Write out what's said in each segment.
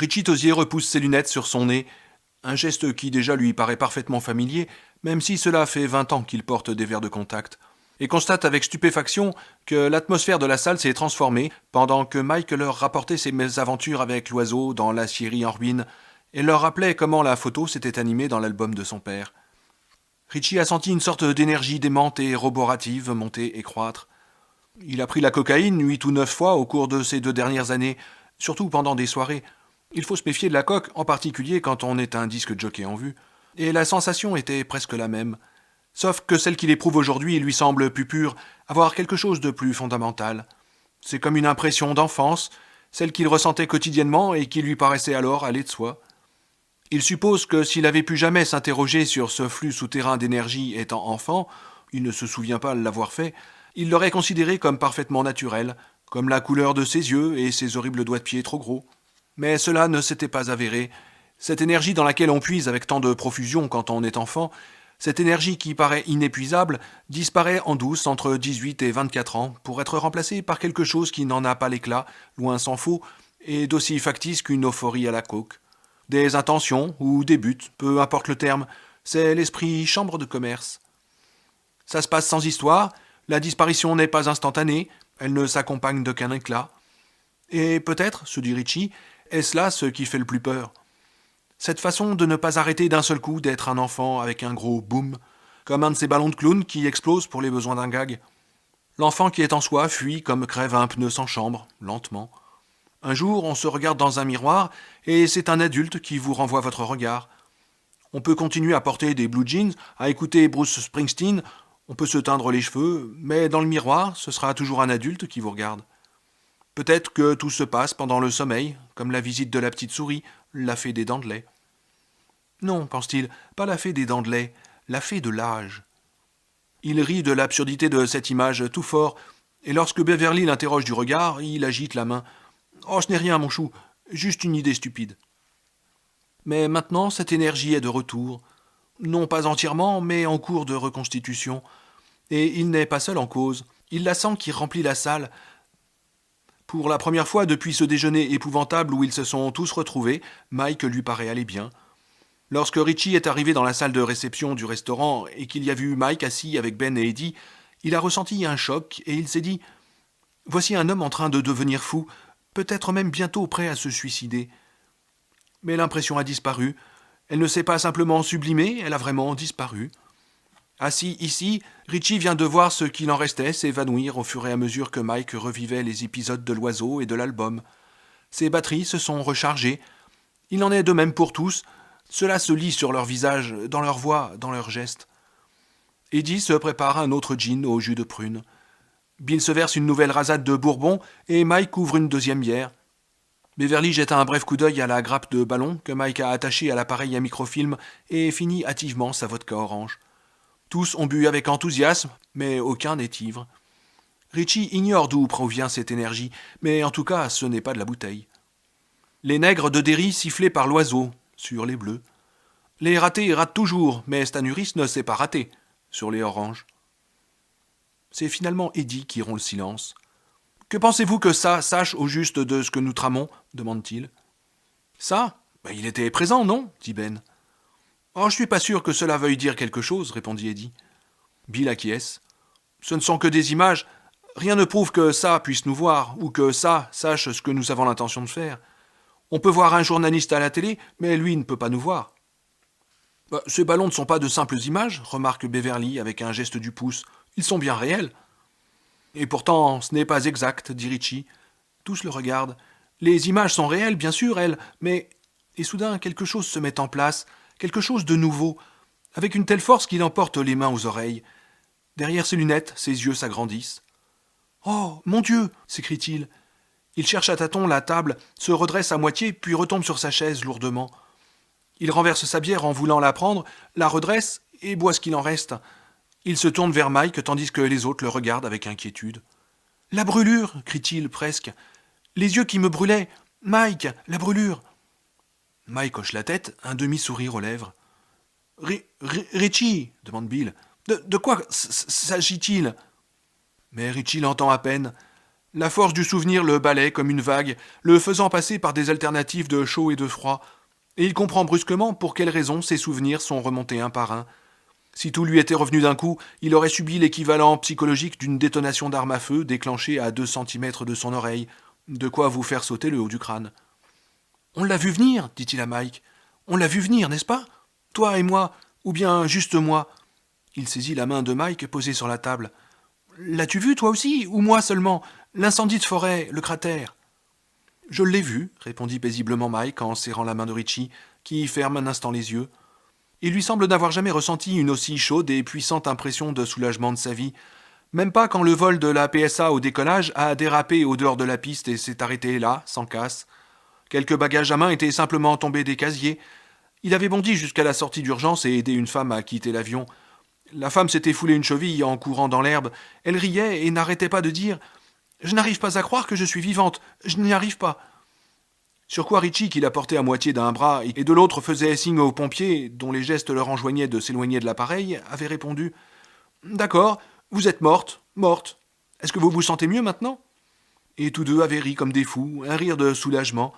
Richie Tosier repousse ses lunettes sur son nez, un geste qui déjà lui paraît parfaitement familier, même si cela fait 20 ans qu'il porte des verres de contact, et constate avec stupéfaction que l'atmosphère de la salle s'est transformée pendant que Mike leur rapportait ses mésaventures avec l'oiseau dans l'acierie en ruine et leur rappelait comment la photo s'était animée dans l'album de son père. Richie a senti une sorte d'énergie démente et roborative monter et croître. Il a pris la cocaïne 8 ou 9 fois au cours de ces 2 dernières années, surtout pendant des soirées. Il faut se méfier de la coke, en particulier quand on est un disque jockey en vue. Et la sensation était presque la même. Sauf que celle qu'il éprouve aujourd'hui lui semble plus pure, avoir quelque chose de plus fondamental. C'est comme une impression d'enfance, celle qu'il ressentait quotidiennement et qui lui paraissait alors aller de soi. Il suppose que s'il avait pu jamais s'interroger sur ce flux souterrain d'énergie étant enfant, il ne se souvient pas l'avoir fait, il l'aurait considéré comme parfaitement naturel, comme la couleur de ses yeux et ses horribles doigts de pied trop gros. Mais cela ne s'était pas avéré. Cette énergie dans laquelle on puise avec tant de profusion quand on est enfant, cette énergie qui paraît inépuisable, disparaît en douce entre 18 et 24 ans pour être remplacée par quelque chose qui n'en a pas l'éclat, loin s'en faut, et d'aussi factice qu'une euphorie à la coke. Des intentions ou des buts, peu importe le terme, c'est l'esprit chambre de commerce. Ça se passe sans histoire, la disparition n'est pas instantanée, elle ne s'accompagne d'aucun éclat. Et peut-être, se dit Richie, est-ce là ce qui fait le plus peur? Cette façon de ne pas arrêter d'un seul coup d'être un enfant avec un gros boum, comme un de ces ballons de clown qui explose pour les besoins d'un gag. L'enfant qui est en soi fuit comme crève un pneu sans chambre, lentement. Un jour, on se regarde dans un miroir et c'est un adulte qui vous renvoie votre regard. On peut continuer à porter des blue jeans, à écouter Bruce Springsteen, on peut se teindre les cheveux, mais dans le miroir, ce sera toujours un adulte qui vous regarde. Peut-être que tout se passe pendant le sommeil, comme la visite de la petite souris, la fée des dents de lait. Non, pense-t-il, pas la fée des dents de lait, la fée de l'âge. Il rit de l'absurdité de cette image tout fort, et lorsque Beverly l'interroge du regard, il agite la main. Oh, ce n'est rien, mon chou, juste une idée stupide. Mais maintenant, cette énergie est de retour. Non pas entièrement, mais en cours de reconstitution. Et il n'est pas seul en cause. Il la sent qui remplit la salle. Pour la première fois depuis ce déjeuner épouvantable où ils se sont tous retrouvés, Mike lui paraît aller bien. Lorsque Richie est arrivé dans la salle de réception du restaurant et qu'il y a vu Mike assis avec Ben et Eddie, il a ressenti un choc et il s'est dit « Voici un homme en train de devenir fou, peut-être même bientôt prêt à se suicider. » Mais l'impression a disparu. Elle ne s'est pas simplement sublimée, elle a vraiment disparu. Assis ici, Richie vient de voir ce qu'il en restait s'évanouir au fur et à mesure que Mike revivait les épisodes de l'oiseau et de l'album. Ses batteries se sont rechargées. Il en est de même pour tous. Cela se lit sur leur visage, dans leur voix, dans leurs gestes. Eddie se prépare un autre gin au jus de prune. Bill se verse une nouvelle rasade de bourbon et Mike ouvre une deuxième bière. Beverly jette un bref coup d'œil à la grappe de ballon que Mike a attachée à l'appareil à microfilm et finit hâtivement sa vodka orange. Tous ont bu avec enthousiasme, mais aucun n'est ivre. Richie ignore d'où provient cette énergie, mais en tout cas, ce n'est pas de la bouteille. Les nègres de Derry sifflaient par l'oiseau, sur les bleus. Les ratés ratent toujours, mais Stanuris ne s'est pas raté, sur les oranges. C'est finalement Eddie qui rompt le silence. « Que pensez-vous que ça sache au juste de ce que nous tramons ?» demande-t-il. « Ça ? Il était présent, non ?» dit Ben. « Oh, je suis pas sûr que cela veuille dire quelque chose, répondit Eddie. Bill acquiesce. Ce ne sont que des images. Rien ne prouve que ça puisse nous voir, ou que ça sache ce que nous avons l'intention de faire. On peut voir un journaliste à la télé, mais lui ne peut pas nous voir. Ces ballons ne sont pas de simples images, remarque Beverly avec un geste du pouce. Ils sont bien réels. Et pourtant, ce n'est pas exact, dit Richie. Tous le regardent. Les images sont réelles, bien sûr, elles, mais... Et soudain, quelque chose se met en place, quelque chose de nouveau, avec une telle force qu'il emporte les mains aux oreilles. Derrière ses lunettes, ses yeux s'agrandissent. « Oh, mon Dieu !» s'écrie-t-il. Il cherche à tâtons la table, se redresse à moitié, puis retombe sur sa chaise lourdement. Il renverse sa bière en voulant la prendre, la redresse et boit ce qu'il en reste. Il se tourne vers Mike tandis que les autres le regardent avec inquiétude. « La brûlure !» crie-t-il presque. « Les yeux qui me brûlaient ! Mike, la brûlure !» Mike hoche la tête, un demi-sourire aux lèvres. « Richie !» demande Bill. « De quoi s'agit-il ?» Mais Richie l'entend à peine. La force du souvenir le balaie comme une vague, le faisant passer par des alternatives de chaud et de froid, et il comprend brusquement pour quelles raisons ses souvenirs sont remontés un par un. Si tout lui était revenu d'un coup, il aurait subi l'équivalent psychologique d'une détonation d'arme à feu déclenchée à 2 centimètres de son oreille, de quoi vous faire sauter le haut du crâne. On l'a vu venir, dit-il à Mike. On l'a vu venir, n'est-ce pas? Toi et moi, ou bien juste moi. Il saisit la main de Mike posée sur la table. L'as-tu vu, toi aussi, ou moi seulement? L'incendie de forêt, le cratère. Je l'ai vu, répondit paisiblement Mike en serrant la main de Richie, qui ferme un instant les yeux. Il lui semble n'avoir jamais ressenti une aussi chaude et puissante impression de soulagement de sa vie, même pas quand le vol de la PSA au décollage a dérapé au dehors de la piste et s'est arrêté là, sans casse. Quelques bagages à main étaient simplement tombés des casiers. Il avait bondi jusqu'à la sortie d'urgence et aidé une femme à quitter l'avion. La femme s'était foulée une cheville en courant dans l'herbe. Elle riait et n'arrêtait pas de dire « Je n'arrive pas à croire que je suis vivante, je n'y arrive pas ». Sur quoi Richie, qui la portait à moitié d'un bras et de l'autre faisait signe aux pompiers, dont les gestes leur enjoignaient de s'éloigner de l'appareil, avait répondu « D'accord, vous êtes morte, morte. Est-ce que vous vous sentez mieux maintenant ?» Et tous deux avaient ri comme des fous, un rire de soulagement.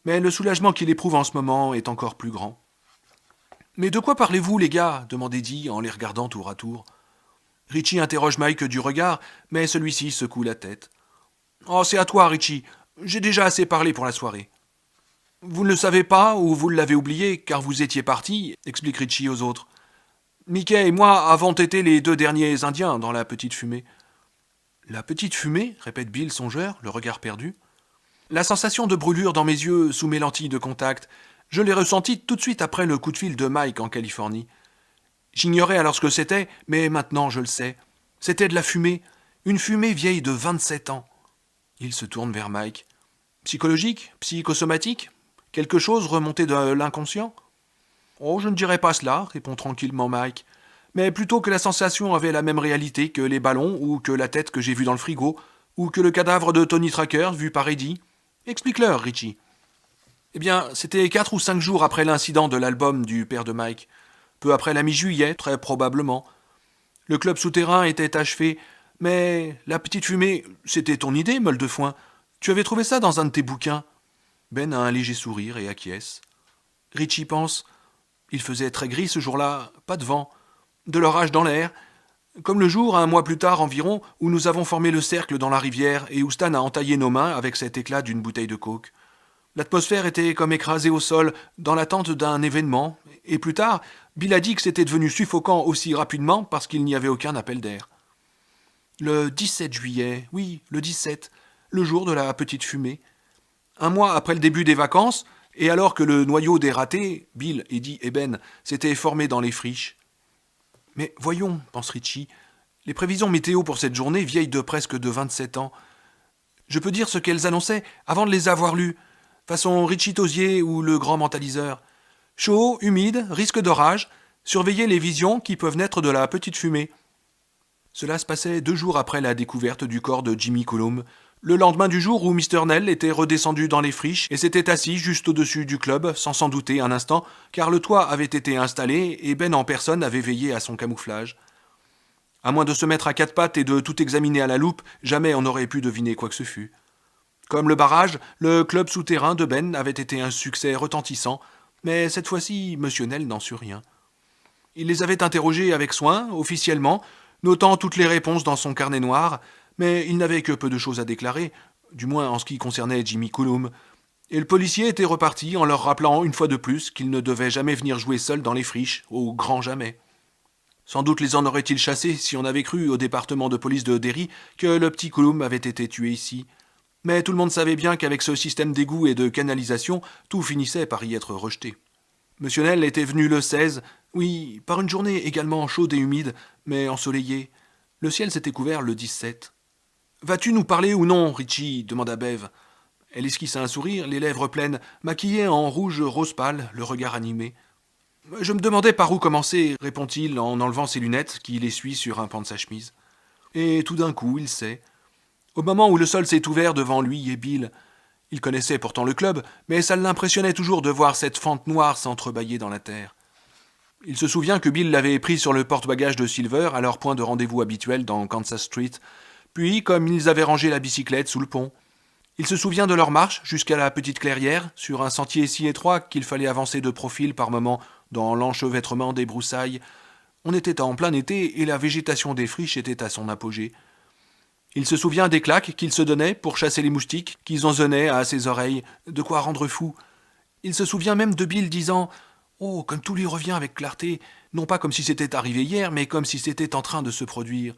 Mais le soulagement qu'il éprouve en ce moment est encore plus grand. « Mais de quoi parlez-vous, les gars ?» demandait Dee en les regardant tour à tour. Richie interroge Mike du regard, mais celui-ci secoue la tête. « Oh, c'est à toi, Richie. J'ai déjà assez parlé pour la soirée. » « Vous ne le savez pas, ou vous l'avez oublié, car vous étiez partis, explique Richie aux autres. Mickey et moi avons été les 2 derniers Indiens dans la petite fumée. La petite fumée, répète Bill songeur, le regard perdu. La sensation de brûlure dans mes yeux sous mes lentilles de contact, je l'ai ressentie tout de suite après le coup de fil de Mike en Californie. J'ignorais alors ce que c'était, mais maintenant je le sais. C'était de la fumée, une fumée vieille de 27 ans. Il se tourne vers Mike. Psychologique? Psychosomatique? Quelque chose remonté de l'inconscient? Oh, je ne dirais pas cela, répond tranquillement Mike. Mais plutôt que la sensation avait la même réalité que les ballons, ou que la tête que j'ai vue dans le frigo, ou que le cadavre de Tony Tracker vu par Eddie. Explique-leur, Richie. Eh bien, c'était 4 ou 5 jours après l'incident de l'album du père de Mike. Peu après la mi-juillet, très probablement. Le club souterrain était achevé, mais la petite fumée, c'était ton idée, meule de foin. Tu avais trouvé ça dans un de tes bouquins. Ben a un léger sourire et acquiesce. Richie pense. Il faisait très gris ce jour-là, pas de vent, de l'orage dans l'air, comme le jour, un mois plus tard environ, où nous avons formé le cercle dans la rivière et où Stan a entaillé nos mains avec cet éclat d'une bouteille de coke. L'atmosphère était comme écrasée au sol, dans l'attente d'un événement, et plus tard, Bill a dit que c'était devenu suffocant aussi rapidement parce qu'il n'y avait aucun appel d'air. Le 17 juillet, oui, le 17, le jour de la petite fumée. Un mois après le début des vacances, et alors que le noyau des ratés, Bill, Eddie et Ben, s'était formé dans les friches. Mais voyons, pense Richie, les prévisions météo pour cette journée vieillent de presque de 27 ans. Je peux dire ce qu'elles annonçaient avant de les avoir lues, façon Richie Tosier ou le grand mentaliseur. Chaud, humide, risque d'orage, surveillez les visions qui peuvent naître de la petite fumée. Cela se passait 2 jours après la découverte du corps de Jimmy Cullum, le lendemain du jour où Mr. Nell était redescendu dans les friches et s'était assis juste au-dessus du club, sans s'en douter un instant, car le toit avait été installé et Ben en personne avait veillé à son camouflage. À moins de se mettre à 4 pattes et de tout examiner à la loupe, jamais on n'aurait pu deviner quoi que ce fût. Comme le barrage, le club souterrain de Ben avait été un succès retentissant, mais cette fois-ci, M. Nell n'en sut rien. Il les avait interrogés avec soin, officiellement, notant toutes les réponses dans son carnet noir, mais il n'avait que peu de choses à déclarer, du moins en ce qui concernait Jimmy Cullum, et le policier était reparti en leur rappelant une fois de plus qu'il ne devait jamais venir jouer seul dans les friches, au grand jamais. Sans doute les en aurait-il chassés si on avait cru au département de police de Derry que le petit Cullum avait été tué ici. Mais tout le monde savait bien qu'avec ce système d'égout et de canalisation, tout finissait par y être rejeté. Monsieur Nell était venu le 16, oui, par une journée également chaude et humide, mais ensoleillée. Le ciel s'était couvert le 17. « Vas-tu nous parler ou non, Richie ?» demanda Bev. Elle esquissa un sourire, les lèvres pleines, maquillée en rouge rose pâle, le regard animé. « Je me demandais par où commencer, répond-il en enlevant ses lunettes, qu'il essuie sur un pan de sa chemise. Et tout d'un coup, il sait. Au moment où le sol s'est ouvert devant lui et Bill, il connaissait pourtant le club, mais ça l'impressionnait toujours de voir cette fente noire s'entrebâiller dans la terre. Il se souvient que Bill l'avait pris sur le porte-bagages de Silver à leur point de rendez-vous habituel dans Kansas Street, Puis, comme ils avaient rangé la bicyclette sous le pont. Il se souvient de leur marche jusqu'à la petite clairière, sur un sentier si étroit qu'il fallait avancer de profil par moments dans l'enchevêtrement des broussailles. On était en plein été et la végétation des friches était à son apogée. Il se souvient des claques qu'il se donnait pour chasser les moustiques qui zonzonnaient à ses oreilles, de quoi rendre fou. Il se souvient même de Bill disant « Oh, comme tout lui revient avec clarté, non pas comme si c'était arrivé hier, mais comme si c'était en train de se produire.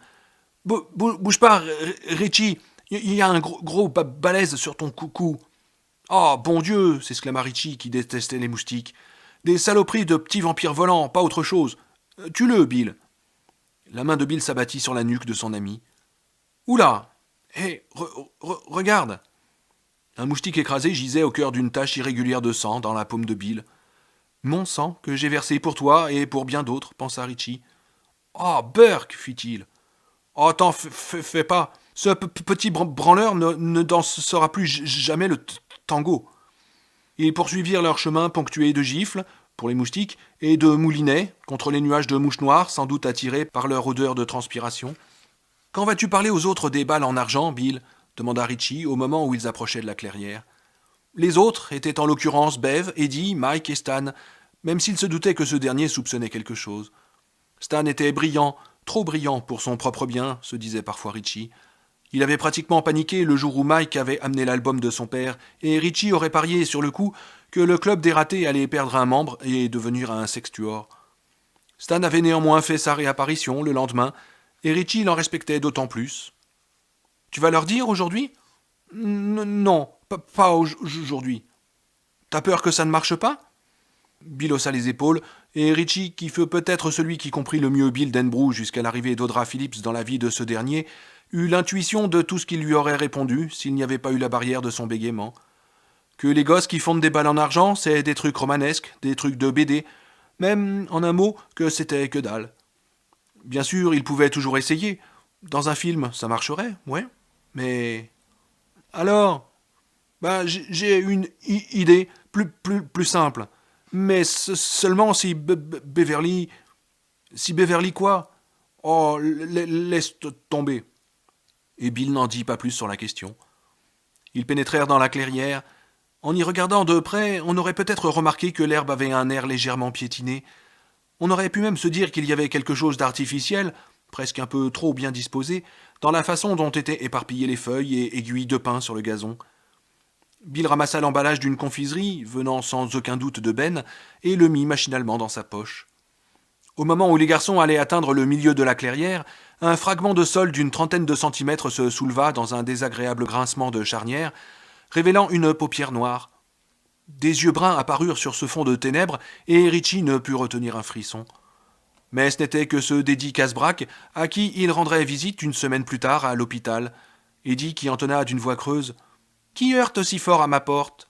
Bouge pas, Richie, il y a un gros balèze sur ton cou. Oh, bon Dieu, s'exclama Richie qui détestait les moustiques. Des saloperies de petits vampires volants, pas autre chose. Tue-le, Bill. » La main de Bill s'abattit sur la nuque de son ami. Oula! Hé, regarde! Un moustique écrasé gisait au cœur d'une tache irrégulière de sang dans la paume de Bill. Mon sang que j'ai versé pour toi et pour bien d'autres, pensa Richie. Oh, Burke, fit-il. Oh, t'en fais pas. Ce petit branleur ne dansera plus jamais le tango. Ils poursuivirent leur chemin ponctué de gifles, pour les moustiques, et de moulinets, contre les nuages de mouches noires, sans doute attirés par leur odeur de transpiration. Quand vas-tu parler aux autres des balles en argent, Bill ? Demanda Richie au moment où ils approchaient de la clairière. Les autres étaient en l'occurrence Bev, Eddie, Mike et Stan, même s'il se doutait que ce dernier soupçonnait quelque chose. Stan était brillant, trop brillant pour son propre bien, se disait parfois Richie. Il avait pratiquement paniqué le jour où Mike avait amené l'album de son père, et Richie aurait parié sur le coup que le club des ratés allait perdre un membre et devenir un sextuor. Stan avait néanmoins fait sa réapparition le lendemain, et Richie l'en respectait d'autant plus. « Tu vas leur dire aujourd'hui ?»« Non, pas aujourd'hui. »« T'as peur que ça ne marche pas ?» Bill haussa les épaules, et Richie, qui fut peut-être celui qui comprit le mieux Bill Denbrough jusqu'à l'arrivée d'Audra Phillips dans la vie de ce dernier, eut l'intuition de tout ce qu'il lui aurait répondu s'il n'y avait pas eu la barrière de son bégaiement. Que les gosses qui fondent des balles en argent, c'est des trucs romanesques, des trucs de BD, même, en un mot, que c'était que dalle. Bien sûr, il pouvait toujours essayer. Dans un film, ça marcherait, ouais. Mais... Alors, j'ai une idée plus simple. Mais seulement si Beverly... Si Beverly quoi ? Oh, laisse tomber. Et Bill n'en dit pas plus sur la question. Ils pénétrèrent dans la clairière. En y regardant de près, on aurait peut-être remarqué que l'herbe avait un air légèrement piétiné. On aurait pu même se dire qu'il y avait quelque chose d'artificiel, presque un peu trop bien disposé, dans la façon dont étaient éparpillées les feuilles et aiguilles de pin sur le gazon. Bill ramassa l'emballage d'une confiserie, venant sans aucun doute de Ben, et le mit machinalement dans sa poche. Au moment où les garçons allaient atteindre le milieu de la clairière, un fragment de sol d'une trentaine de centimètres se souleva dans un désagréable grincement de charnière, révélant une paupière noire. Des yeux bruns apparurent sur ce fond de ténèbres, et Richie ne put retenir un frisson. Mais ce n'était que ceux d'Eddie Casbrack, à qui il rendrait visite une semaine plus tard à l'hôpital. Eddie qui entonna d'une voix creuse « Qui heurte si fort à ma porte ?»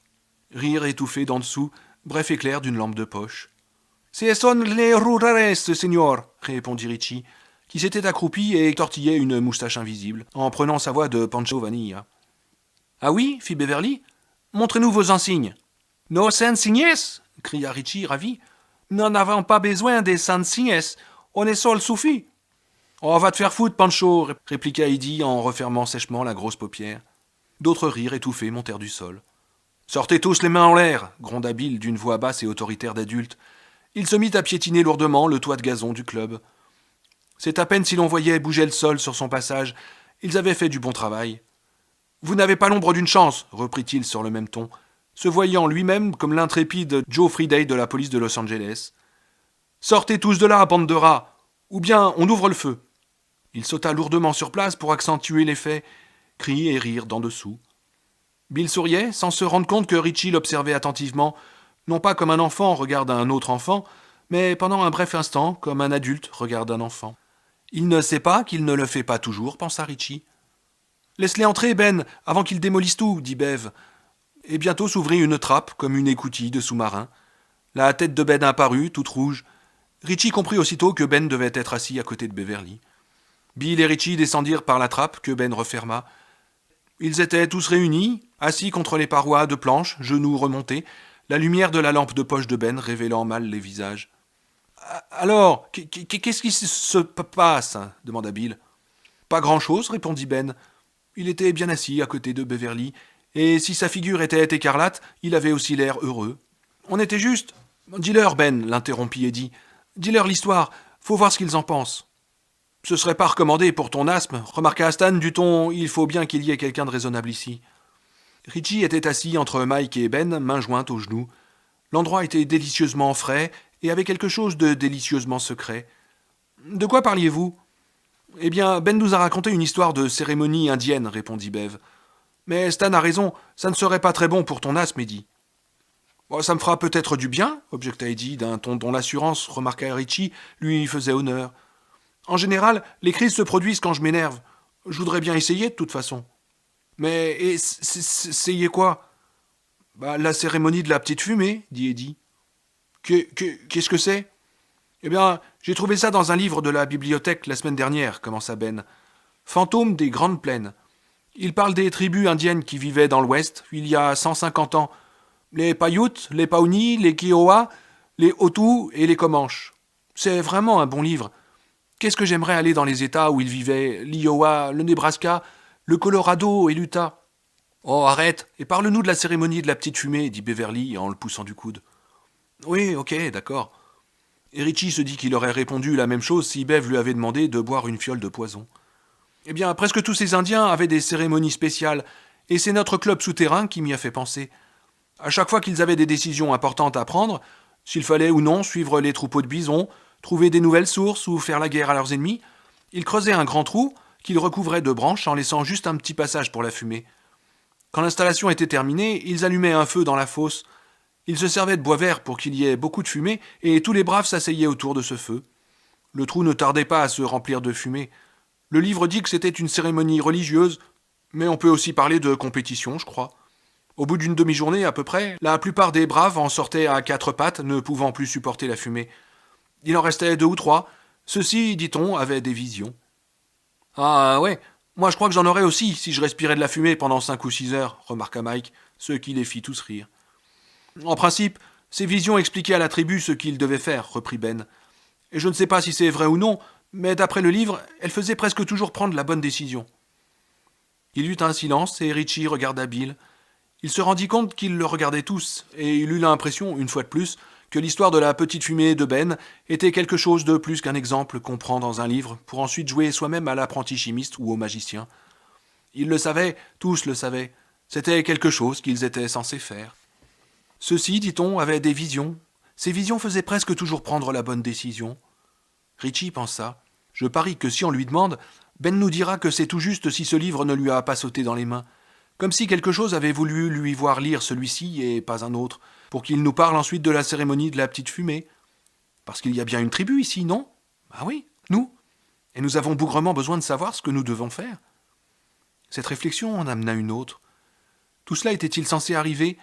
Rire étouffé d'en dessous, bref éclair d'une lampe de poche. « Ce sont les rurales, señor » répondit Richie, qui s'était accroupi et tortillait une moustache invisible, en prenant sa voix de Pancho Vanilla. « Ah oui » fit Beverly. « Montrez-nous vos insignes. »« Nos insignes » cria Richie, ravi. « Nous n'avons pas besoin des insignes. On est seul suffit. »« Oh, va te faire foutre, Pancho » répliqua Eddie en refermant sèchement la grosse paupière. D'autres rires étouffés montèrent du sol. « Sortez tous les mains en l'air » gronda Bill d'une voix basse et autoritaire d'adulte. Il se mit à piétiner lourdement le toit de gazon du club. C'est à peine si l'on voyait bouger le sol sur son passage. Ils avaient fait du bon travail. « Vous n'avez pas l'ombre d'une chance » reprit-il sur le même ton, se voyant lui-même comme l'intrépide Joe Friday de la police de Los Angeles. « Sortez tous de là, bande de rats, ou bien on ouvre le feu !» Il sauta lourdement sur place pour accentuer l'effet, cris et rires d'en dessous. Bill souriait, sans se rendre compte que Richie l'observait attentivement, non pas comme un enfant regarde un autre enfant, mais pendant un bref instant, comme un adulte regarde un enfant. Il ne sait pas qu'il ne le fait pas toujours, pensa Richie. « Laisse-les entrer, Ben, avant qu'ils démolissent tout, dit Bev. Et bientôt s'ouvrit une trappe, comme une écoutille de sous-marin. La tête de Ben apparut, toute rouge. Richie comprit aussitôt que Ben devait être assis à côté de Beverly. Bill et Richie descendirent par la trappe que Ben referma. Ils étaient tous réunis, assis contre les parois de planches, genoux remontés, la lumière de la lampe de poche de Ben révélant mal les visages. « Alors, qu'est-ce qui se passe ?» demanda Bill. Pas grand-chose, répondit Ben. Il était bien assis à côté de Beverly, et si sa figure était écarlate, il avait aussi l'air heureux. On était juste. Dis-leur, Ben, l'interrompit Eddie. Dis-leur l'histoire, faut voir ce qu'ils en pensent. Ce serait pas recommandé pour ton asthme, remarqua Stan du ton, il faut bien qu'il y ait quelqu'un de raisonnable ici. Richie était assis entre Mike et Ben, mains jointes aux genoux. L'endroit était délicieusement frais et avait quelque chose de délicieusement secret. De quoi parliez-vous ? Eh bien, Ben nous a raconté une histoire de cérémonie indienne, répondit Bev. Mais Stan a raison, ça ne serait pas très bon pour ton asthme, Eddie. Oh, ça me fera peut-être du bien, objecta Eddie, d'un ton dont l'assurance, remarqua Richie, lui faisait honneur. En général, les crises se produisent quand je m'énerve. Je voudrais bien essayer de toute façon. Mais essayez quoi ? La cérémonie de la petite fumée, dit Eddie. Qu'est-ce que c'est ? Eh bien, j'ai trouvé ça dans un livre de la bibliothèque la semaine dernière, commença Ben. Fantôme des Grandes Plaines. Il parle des tribus indiennes qui vivaient dans l'Ouest, il y a 150 ans. Les Paiutes, les Pawnee, les Kiowa, les Hotu et les Comanches. C'est vraiment un bon livre. Qu'est-ce que j'aimerais aller dans les États où ils vivaient, l'Iowa, le Nebraska, le Colorado et l'Utah. Oh, arrête, et parle-nous de la cérémonie de la petite fumée, dit Beverly en le poussant du coude. Oui, ok, d'accord. Et Richie se dit qu'il aurait répondu la même chose si Bev lui avait demandé de boire une fiole de poison. Eh bien, presque tous ces Indiens avaient des cérémonies spéciales, et c'est notre club souterrain qui m'y a fait penser. À chaque fois qu'ils avaient des décisions importantes à prendre, s'il fallait ou non suivre les troupeaux de bisons, trouver des nouvelles sources ou faire la guerre à leurs ennemis, ils creusaient un grand trou qu'ils recouvraient de branches en laissant juste un petit passage pour la fumée. Quand l'installation était terminée, ils allumaient un feu dans la fosse. Ils se servaient de bois vert pour qu'il y ait beaucoup de fumée, et tous les braves s'asseyaient autour de ce feu. Le trou ne tardait pas à se remplir de fumée. Le livre dit que c'était une cérémonie religieuse, mais on peut aussi parler de compétition, je crois. Au bout d'une demi-journée à peu près, la plupart des braves en sortaient à quatre pattes, ne pouvant plus supporter la fumée. Il en restait 2 ou 3. Ceux-ci, dit-on, avaient des visions. Ah ouais, moi je crois que j'en aurais aussi si je respirais de la fumée pendant 5 ou 6 heures, remarqua Mike, ce qui les fit tous rire. En principe, ces visions expliquaient à la tribu ce qu'ils devaient faire, reprit Ben. Et je ne sais pas si c'est vrai ou non, mais d'après le livre, elles faisaient presque toujours prendre la bonne décision. Il y eut un silence et Richie regarda Bill. Il se rendit compte qu'ils le regardaient tous, et il eut l'impression, une fois de plus, que l'histoire de la petite fumée de Ben était quelque chose de plus qu'un exemple qu'on prend dans un livre pour ensuite jouer soi-même à l'apprenti chimiste ou au magicien. Ils le savaient, tous le savaient. C'était quelque chose qu'ils étaient censés faire. Ceux-ci, dit-on, avaient des visions. Ces visions faisaient presque toujours prendre la bonne décision. Richie pensa. Je parie que si on lui demande, Ben nous dira que c'est tout juste si ce livre ne lui a pas sauté dans les mains. Comme si quelque chose avait voulu lui voir lire celui-ci et pas un autre, pour qu'il nous parle ensuite de la cérémonie de la petite fumée. Parce qu'il y a bien une tribu ici, non ? Ah oui, nous. Et nous avons bougrement besoin de savoir ce que nous devons faire. Cette réflexion en amena une autre. Tout cela était-il censé arriver ?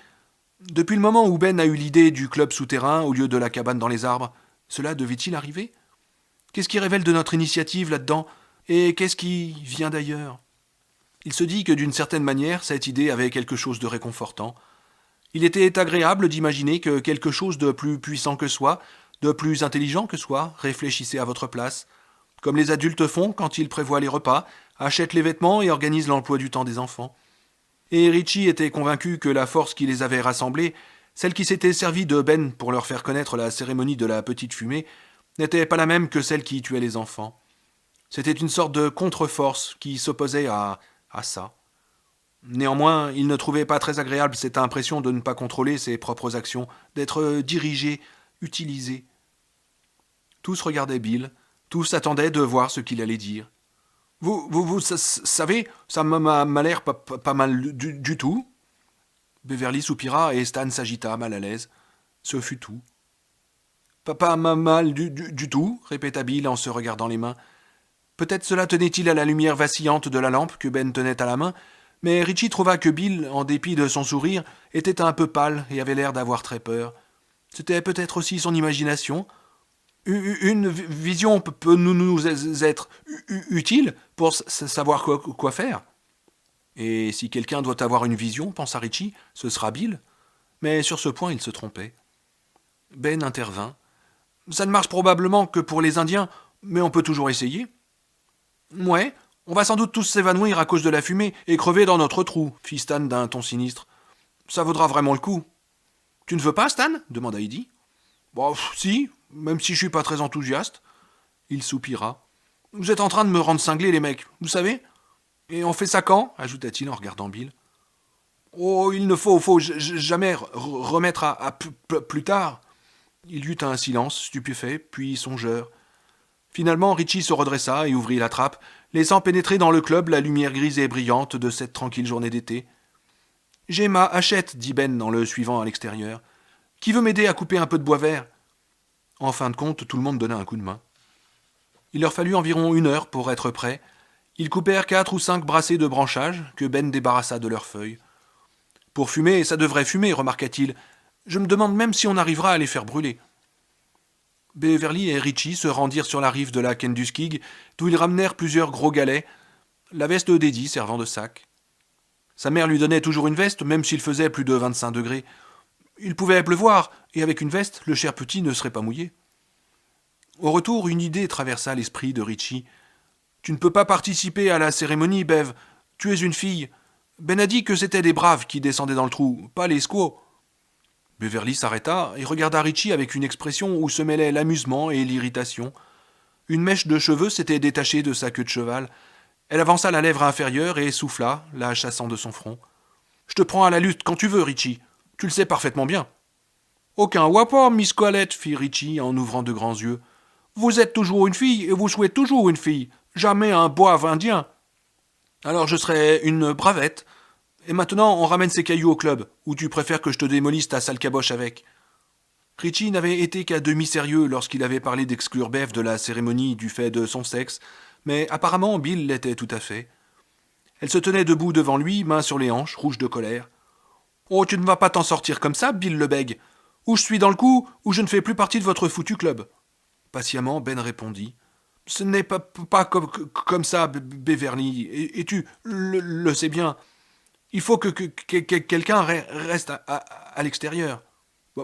Depuis le moment où Ben a eu l'idée du club souterrain au lieu de la cabane dans les arbres, cela devait-il arriver ? Qu'est-ce qui révèle de notre initiative là-dedans ? Et qu'est-ce qui vient d'ailleurs ? Il se dit que d'une certaine manière, cette idée avait quelque chose de réconfortant. Il était agréable d'imaginer que quelque chose de plus puissant que soi, de plus intelligent que soi, réfléchissait à votre place, comme les adultes font quand ils prévoient les repas, achètent les vêtements et organisent l'emploi du temps des enfants. Et Richie était convaincu que la force qui les avait rassemblés, celle qui s'était servie de Ben pour leur faire connaître la cérémonie de la petite fumée, n'était pas la même que celle qui tuait les enfants. C'était une sorte de contre-force qui s'opposait à ça. Néanmoins, il ne trouvait pas très agréable cette impression de ne pas contrôler ses propres actions, d'être dirigé, utilisé. Tous regardaient Bill, tous attendaient de voir ce qu'il allait dire. Vous savez, ça m'a l'air pas mal du tout. Beverly soupira et Stan s'agita, mal à l'aise. Ce fut tout. Pas mal du tout, répéta Bill en se regardant les mains. Peut-être cela tenait-il à la lumière vacillante de la lampe que Ben tenait à la main, mais Richie trouva que Bill, en dépit de son sourire, était un peu pâle et avait l'air d'avoir très peur. C'était peut-être aussi son imagination. Une vision peut nous être utile pour savoir quoi faire. Et si quelqu'un doit avoir une vision, pensa Richie, ce sera Bill. Mais sur ce point, il se trompait. Ben intervint. Ça ne marche probablement que pour les Indiens, mais on peut toujours essayer. Ouais, On va sans doute tous s'évanouir à cause de la fumée et crever dans notre trou, fit Stan d'un ton sinistre. Ça vaudra vraiment le coup. Tu ne veux pas, Stan demanda Heidi. Bon, si, même si je suis pas très enthousiaste. Il soupira. Vous êtes en train de me rendre cinglé, les mecs, vous savez? Et on fait ça quand ajouta-t-il en regardant Bill. Oh, il ne faut jamais remettre à plus tard. Il y eut un silence, stupéfait, puis songeur. Finalement, Richie se redressa et ouvrit la trappe, laissant pénétrer dans le club la lumière grise et brillante de cette tranquille journée d'été. « J'ai ma hachette, dit Ben en le suivant à l'extérieur. Qui veut m'aider à couper un peu de bois vert ?» En fin de compte, tout le monde donna un coup de main. Il leur fallut environ 1 heure pour être prêts. Ils coupèrent 4 ou 5 brassées de branchages que Ben débarrassa de leurs feuilles. « Pour fumer, ça devrait fumer, remarqua-t-il. Je me demande même si on arrivera à les faire brûler. » Beverly et Richie se rendirent sur la rive de la Kentuskig, d'où ils ramenèrent plusieurs gros galets, la veste d'Eddie servant de sac. Sa mère lui donnait toujours une veste, même s'il faisait plus de 25 degrés. Il pouvait pleuvoir, et avec une veste, le cher petit ne serait pas mouillé. Au retour, une idée traversa l'esprit de Richie. « Tu ne peux pas participer à la cérémonie, Bev. Tu es une fille. Ben a dit que c'était des braves qui descendaient dans le trou, pas les squaws. » Beverly s'arrêta et regarda Richie avec une expression où se mêlaient l'amusement et l'irritation. Une mèche de cheveux s'était détachée de sa queue de cheval. Elle avança la lèvre inférieure et souffla, la chassant de son front. « Je te prends à la lutte quand tu veux, Richie. Tu le sais parfaitement bien. »« Aucun wapor, Miss Colette, fit Richie en ouvrant de grands yeux. « Vous êtes toujours une fille et vous jouez toujours une fille. Jamais un boave indien. »« Alors je serai une bravette. Et maintenant, on ramène ces cailloux au club, ou tu préfères que je te démolisse ta sale caboche avec ?» Richie n'avait été qu'à demi sérieux lorsqu'il avait parlé d'exclure Bev de la cérémonie du fait de son sexe, mais apparemment Bill l'était tout à fait. Elle se tenait debout devant lui, main sur les hanches, rouge de colère. « Oh, tu ne vas pas t'en sortir comme ça, Bill le bègue. Ou je suis dans le coup, ou je ne fais plus partie de votre foutu club. » Patiemment, Ben répondit. « Ce n'est pas comme ça, Beverly, et tu le sais bien. Il faut que quelqu'un reste à l'extérieur. »«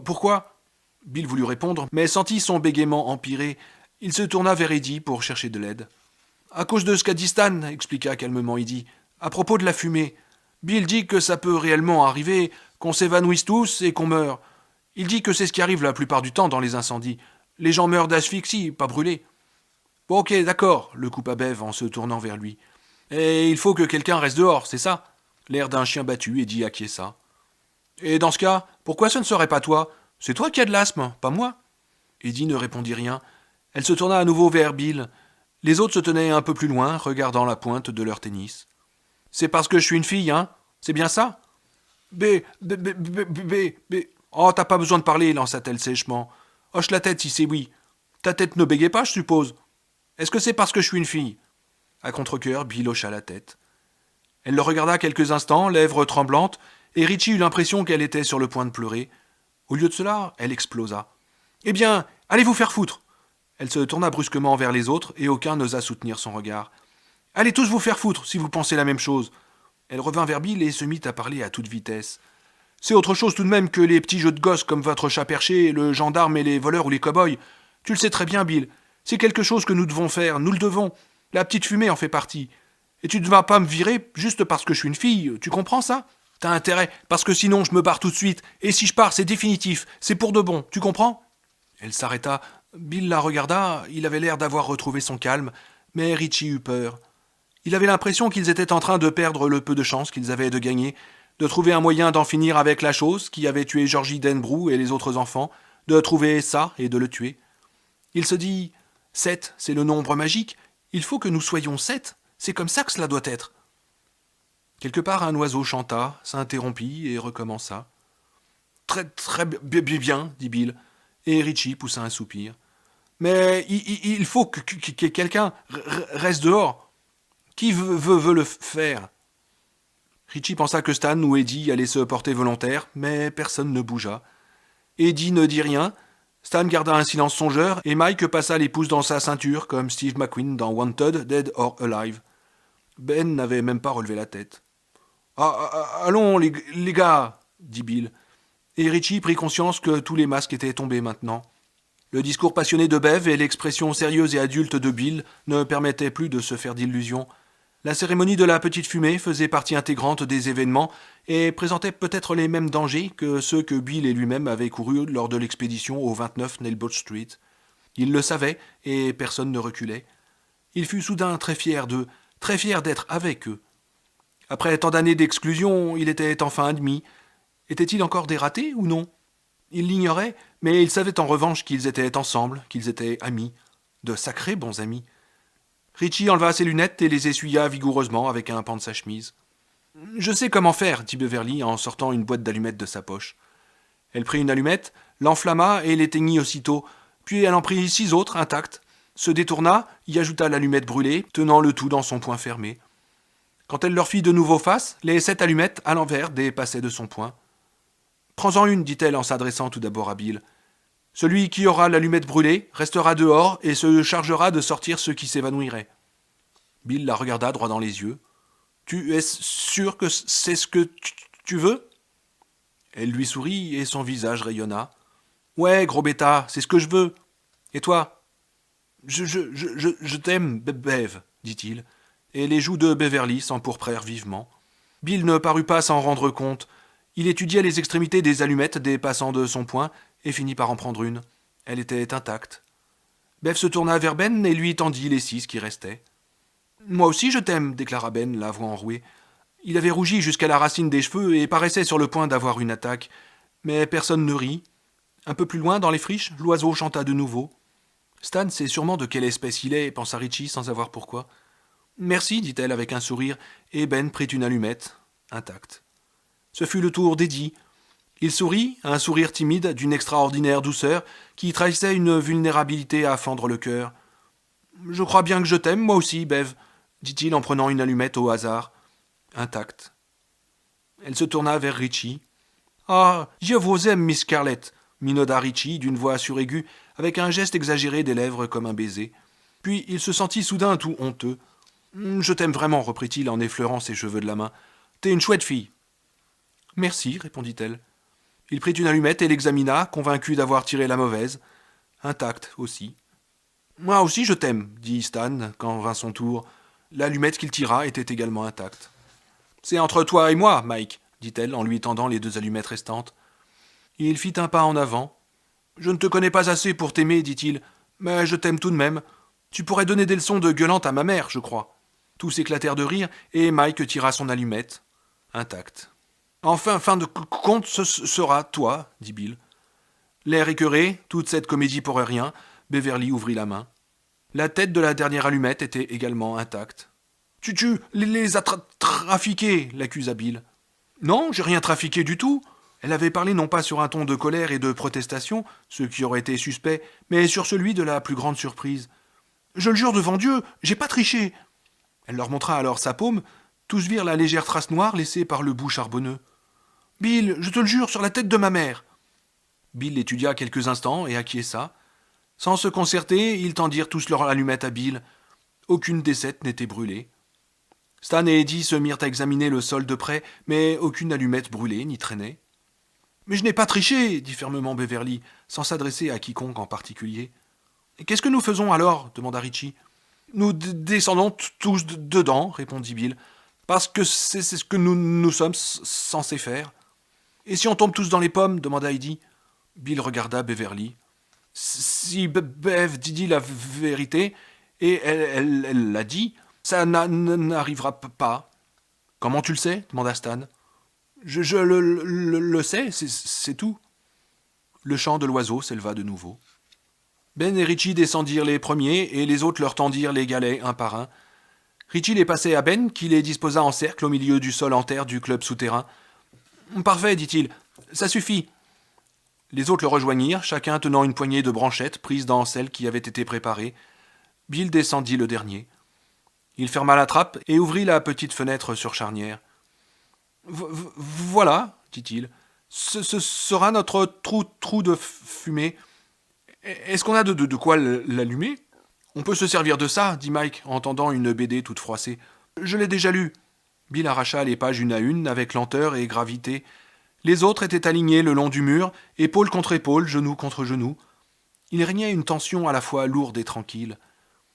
Pourquoi ?» Bill voulut répondre, mais sentit son bégaiement empirer. Il se tourna vers Eddie pour chercher de l'aide. « À cause de ce qu'a dit Stan, expliqua calmement Eddie, à propos de la fumée. Bill dit que ça peut réellement arriver, qu'on s'évanouisse tous et qu'on meurt. Il dit que c'est ce qui arrive la plupart du temps dans les incendies. Les gens meurent d'asphyxie, pas brûlés. »« Bon, ok, d'accord, le coupa Bev en se tournant vers lui. Et il faut que quelqu'un reste dehors, c'est ça ?» L'air d'un chien battu, Eddie acquiesça. « Et dans ce cas, pourquoi ce ne serait pas toi ? C'est toi qui as de l'asthme, pas moi ?» Eddie ne répondit rien. Elle se tourna à nouveau vers Bill. Les autres se tenaient un peu plus loin, regardant la pointe de leur tennis. « C'est parce que je suis une fille, hein ? C'est bien ça ?»« Oh, t'as pas besoin de parler, lança-t-elle sèchement. « Hoche la tête si c'est oui. Ta tête ne bégait pas, je suppose. Est-ce que c'est parce que je suis une fille ?» À contre-cœur, Bill hocha la tête. Elle le regarda quelques instants, lèvres tremblantes, et Richie eut l'impression qu'elle était sur le point de pleurer. Au lieu de cela, elle explosa. « Eh bien, allez vous faire foutre !» Elle se tourna brusquement vers les autres, et aucun n'osa soutenir son regard. « Allez tous vous faire foutre, si vous pensez la même chose !» Elle revint vers Bill et se mit à parler à toute vitesse. « C'est autre chose tout de même que les petits jeux de gosses comme votre chat perché, le gendarme et les voleurs ou les cow-boys. Tu le sais très bien, Bill. C'est quelque chose que nous devons faire, nous le devons. La petite fumée en fait partie. Et tu ne vas pas me virer juste parce que je suis une fille, tu comprends ça ? T'as intérêt, parce que sinon je me barre tout de suite, et si je pars c'est définitif, c'est pour de bon, tu comprends ? Elle s'arrêta. Bill la regarda, il avait l'air d'avoir retrouvé son calme, mais Richie eut peur. Il avait l'impression qu'ils étaient en train de perdre le peu de chance qu'ils avaient de gagner, de trouver un moyen d'en finir avec la chose qui avait tué Georgie Denbrou et les autres enfants, de trouver ça et de le tuer. Il se dit « 7, c'est le nombre magique, il faut que nous soyons 7. C'est comme ça que cela doit être. » Quelque part, un oiseau chanta, s'interrompit et recommença. « Très bien, dit Bill, et Richie poussa un soupir. « Mais il faut que quelqu'un reste dehors. Qui veut le faire ?» Richie pensa que Stan ou Eddie allaient se porter volontaires, mais personne ne bougea. Eddie ne dit rien. Stan garda un silence songeur, et Mike passa les pouces dans sa ceinture, comme Steve McQueen dans Wanted, Dead or Alive. Ben n'avait même pas relevé la tête. « Allons, les gars !» dit Bill. Et Richie prit conscience que tous les masques étaient tombés maintenant. Le discours passionné de Bev et l'expression sérieuse et adulte de Bill ne permettaient plus de se faire d'illusions. La cérémonie de la petite fumée faisait partie intégrante des événements et présentait peut-être les mêmes dangers que ceux que Bill et lui-même avaient courus lors de l'expédition au 29 Nailboat Street. Il le savait et personne ne reculait. Il fut soudain très fier d'eux, très fier d'être avec eux. Après tant d'années d'exclusion, il était enfin admis. Était-il encore des ratés ou non? Il l'ignorait, mais il savait en revanche qu'ils étaient ensemble, qu'ils étaient amis, de sacrés bons amis. Richie enleva ses lunettes et les essuya vigoureusement avec un pan de sa chemise. « Je sais comment faire, dit Beverly en sortant une boîte d'allumettes de sa poche. Elle prit une allumette, l'enflamma et l'éteignit aussitôt, puis elle en prit 6 autres, intactes, se détourna, y ajouta l'allumette brûlée, tenant le tout dans son poing fermé. Quand elle leur fit de nouveau face, les 7 allumettes à l'envers dépassaient de son poing. « Prends-en une, dit-elle en s'adressant tout d'abord à Bill. Celui qui aura l'allumette brûlée restera dehors et se chargera de sortir ceux qui s'évanouiraient. » Bill la regarda droit dans les yeux. « Tu es sûr que c'est ce que tu veux ?» Elle lui sourit et son visage rayonna. « Ouais, gros bêta, c'est ce que je veux. Et toi ?»« Je t'aime, Bev, » dit-il, et les joues de Beverly s'empourprèrent vivement. Bill ne parut pas s'en rendre compte. Il étudiait les extrémités des allumettes dépassant de son poing et finit par en prendre une. Elle était intacte. Bev se tourna vers Ben et lui tendit les 6 qui restaient. « Moi aussi je t'aime, » déclara Ben, la voix enrouée. Il avait rougi jusqu'à la racine des cheveux et paraissait sur le point d'avoir une attaque. Mais personne ne rit. Un peu plus loin, dans les friches, l'oiseau chanta de nouveau. Stan sait sûrement de quelle espèce il est, pensa Richie sans savoir pourquoi. Merci, dit-elle avec un sourire, et Ben prit une allumette, intacte. Ce fut le tour d'Eddie. Il sourit, un sourire timide d'une extraordinaire douceur qui trahissait une vulnérabilité à fendre le cœur. « Je crois bien que je t'aime, moi aussi, Bev, » dit-il en prenant une allumette au hasard, intacte. Elle se tourna vers Richie. « Ah, je vous aime, Miss Scarlett » minauda Richie d'une voix suraiguë, avec un geste exagéré des lèvres comme un baiser. Puis il se sentit soudain tout honteux. « Je t'aime vraiment, reprit-il en effleurant ses cheveux de la main. T'es une chouette fille. »« Merci, répondit-elle. Il prit une allumette et l'examina, convaincu d'avoir tiré la mauvaise. Intacte aussi. « Moi aussi je t'aime, dit Stan, quand vint son tour. L'allumette qu'il tira était également intacte. « C'est entre toi et moi, Mike, dit-elle en lui tendant les 2 allumettes restantes. Il fit un pas en avant. « Je ne te connais pas assez pour t'aimer, dit-il, mais je t'aime tout de même. Tu pourrais donner des leçons de gueulante à ma mère, je crois. » Tous éclatèrent de rire et Mike tira son allumette, intacte. « Enfin, fin de compte, ce sera toi, dit Bill. » L'air écœuré, toute cette comédie pour rien, Beverly ouvrit la main. La tête de la dernière allumette était également intacte. « Tu les as trafiqués, l'accusa Bill. « Non, j'ai rien trafiqué du tout. » Elle avait parlé non pas sur un ton de colère et de protestation, ce qui aurait été suspect, mais sur celui de la plus grande surprise. « Je le jure devant Dieu, j'ai pas triché. » Elle leur montra alors sa paume. Tous virent la légère trace noire laissée par le bout charbonneux. « Bill, je te le jure, sur la tête de ma mère. » Bill l'étudia quelques instants et acquiesça. Sans se concerter, ils tendirent tous leur allumette à Bill. Aucune des 7 n'était brûlée. Stan et Eddie se mirent à examiner le sol de près, mais aucune allumette brûlée n'y traînait. « Mais je n'ai pas triché, » dit fermement Beverly, sans s'adresser à quiconque en particulier. « Qu'est-ce que nous faisons alors » demanda Richie. « Nous descendons tous dedans, » répondit Bill, « parce que c'est ce que nous sommes censés faire. »« Et si on tombe tous dans les pommes » demanda Eddie. Bill regarda Beverly. « Si Bev dit la vérité, et elle l'a dit, ça n'arrivera pas. »« Comment tu le sais » demanda Stan. « Je le sais, c'est tout. » Le chant de l'oiseau s'éleva de nouveau. Ben et Richie descendirent les premiers et les autres leur tendirent les galets un par un. Richie les passait à Ben qui les disposa en cercle au milieu du sol en terre du club souterrain. « Parfait, dit-il, ça suffit. » Les autres le rejoignirent, chacun tenant une poignée de branchettes prises dans celles qui avaient été préparées. Bill descendit le dernier. Il ferma la trappe et ouvrit la petite fenêtre sur charnière. « Voilà, dit-il, ce sera notre trou de fumée. Est-ce qu'on a de quoi l'allumer ? » « On peut se servir de ça, dit Mike, en tendant une BD toute froissée. « Je l'ai déjà lue. » Bill arracha les pages une à une, avec lenteur et gravité. Les autres étaient alignés le long du mur, épaule contre épaule, genou contre genou. Il régnait une tension à la fois lourde et tranquille.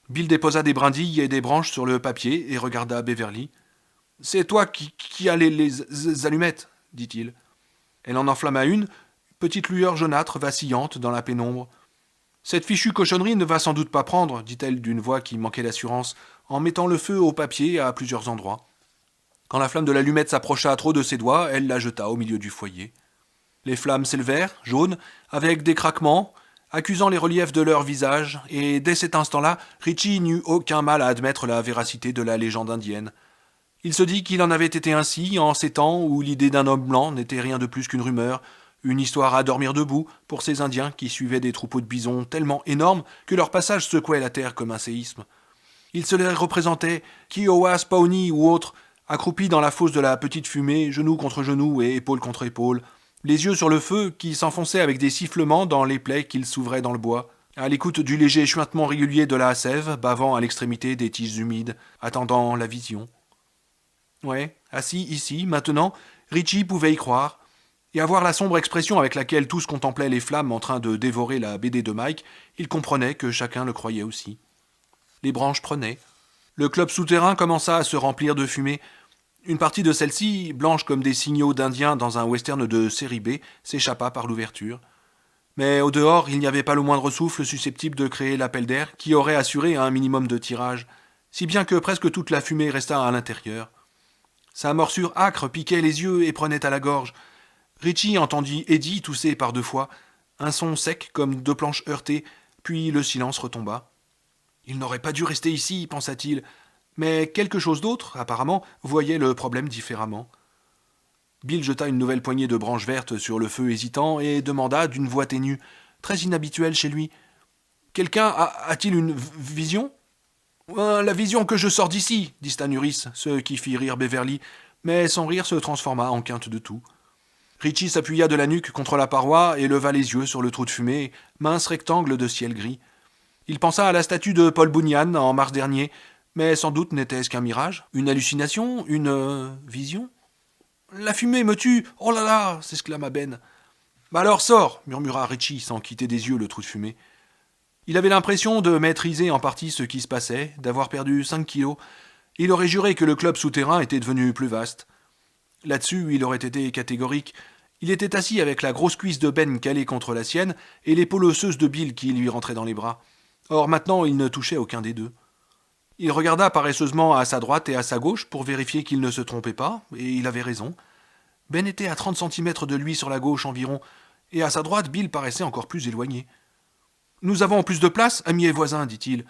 Bill déposa des brindilles et des branches sur le papier et regarda Beverly. « C'est toi qui as les allumettes, dit-il. Elle en enflamma une, petite lueur jaunâtre vacillante dans la pénombre. Cette fichue cochonnerie ne va sans doute pas prendre, dit-elle d'une voix qui manquait d'assurance, en mettant le feu au papier à plusieurs endroits. Quand la flamme de l'allumette s'approcha trop de ses doigts, elle la jeta au milieu du foyer. Les flammes s'élevèrent, jaunes, avec des craquements, accusant les reliefs de leurs visages, et dès cet instant-là, Richie n'eut aucun mal à admettre la véracité de la légende indienne. Il se dit qu'il en avait été ainsi en ces temps où l'idée d'un homme blanc n'était rien de plus qu'une rumeur, une histoire à dormir debout pour ces Indiens qui suivaient des troupeaux de bisons tellement énormes que leur passage secouait la terre comme un séisme. Il se les représentait, Kiowas, Pawnee ou autres, accroupis dans la fosse de la petite fumée, genoux contre genoux et épaule contre épaule, les yeux sur le feu qui s'enfonçait avec des sifflements dans les plaies qu'ils s'ouvraient dans le bois, à l'écoute du léger chuintement régulier de la sève bavant à l'extrémité des tiges humides, attendant la vision. Ouais, assis ici, maintenant, Richie pouvait y croire, et à voir la sombre expression avec laquelle tous contemplaient les flammes en train de dévorer la BD de Mike, il comprenait que chacun le croyait aussi. Les branches prenaient. Le club souterrain commença à se remplir de fumée. Une partie de celle-ci, blanche comme des signaux d'Indiens dans un western de série B, s'échappa par l'ouverture. Mais au dehors, il n'y avait pas le moindre souffle susceptible de créer l'appel d'air qui aurait assuré un minimum de tirage, si bien que presque toute la fumée resta à l'intérieur. Sa morsure âcre piquait les yeux et prenait à la gorge. Richie entendit Eddie tousser par deux fois, un son sec comme deux planches heurtées, puis le silence retomba. Il n'aurait pas dû rester ici, pensa-t-il, mais quelque chose d'autre, apparemment, voyait le problème différemment. Bill jeta une nouvelle poignée de branches vertes sur le feu hésitant et demanda d'une voix ténue, très inhabituelle chez lui. « Quelqu'un a-t-il une vision ?»« La vision que je sors d'ici, » dit Stan Uris, ce qui fit rire Beverly, mais son rire se transforma en quinte de toux. Richie s'appuya de la nuque contre la paroi et leva les yeux sur le trou de fumée, mince rectangle de ciel gris. Il pensa à la statue de Paul Bunyan en mars dernier, mais sans doute n'était-ce qu'un mirage, une hallucination, une vision. « La fumée me tue, oh là là !» s'exclama Ben. « Bah alors sors !» murmura Richie sans quitter des yeux le trou de fumée. Il avait l'impression de maîtriser en partie ce qui se passait, d'avoir perdu 5 kilos. Il aurait juré que le club souterrain était devenu plus vaste. Là-dessus, il aurait été catégorique. Il était assis avec la grosse cuisse de Ben calée contre la sienne et l'épaule osseuse de Bill qui lui rentrait dans les bras. Or maintenant, il ne touchait aucun des deux. Il regarda paresseusement à sa droite et à sa gauche pour vérifier qu'il ne se trompait pas, et il avait raison. Ben était à 30 centimètres de lui sur la gauche environ, et à sa droite, Bill paraissait encore plus éloigné. « Nous avons plus de place, amis et voisins, dit-il.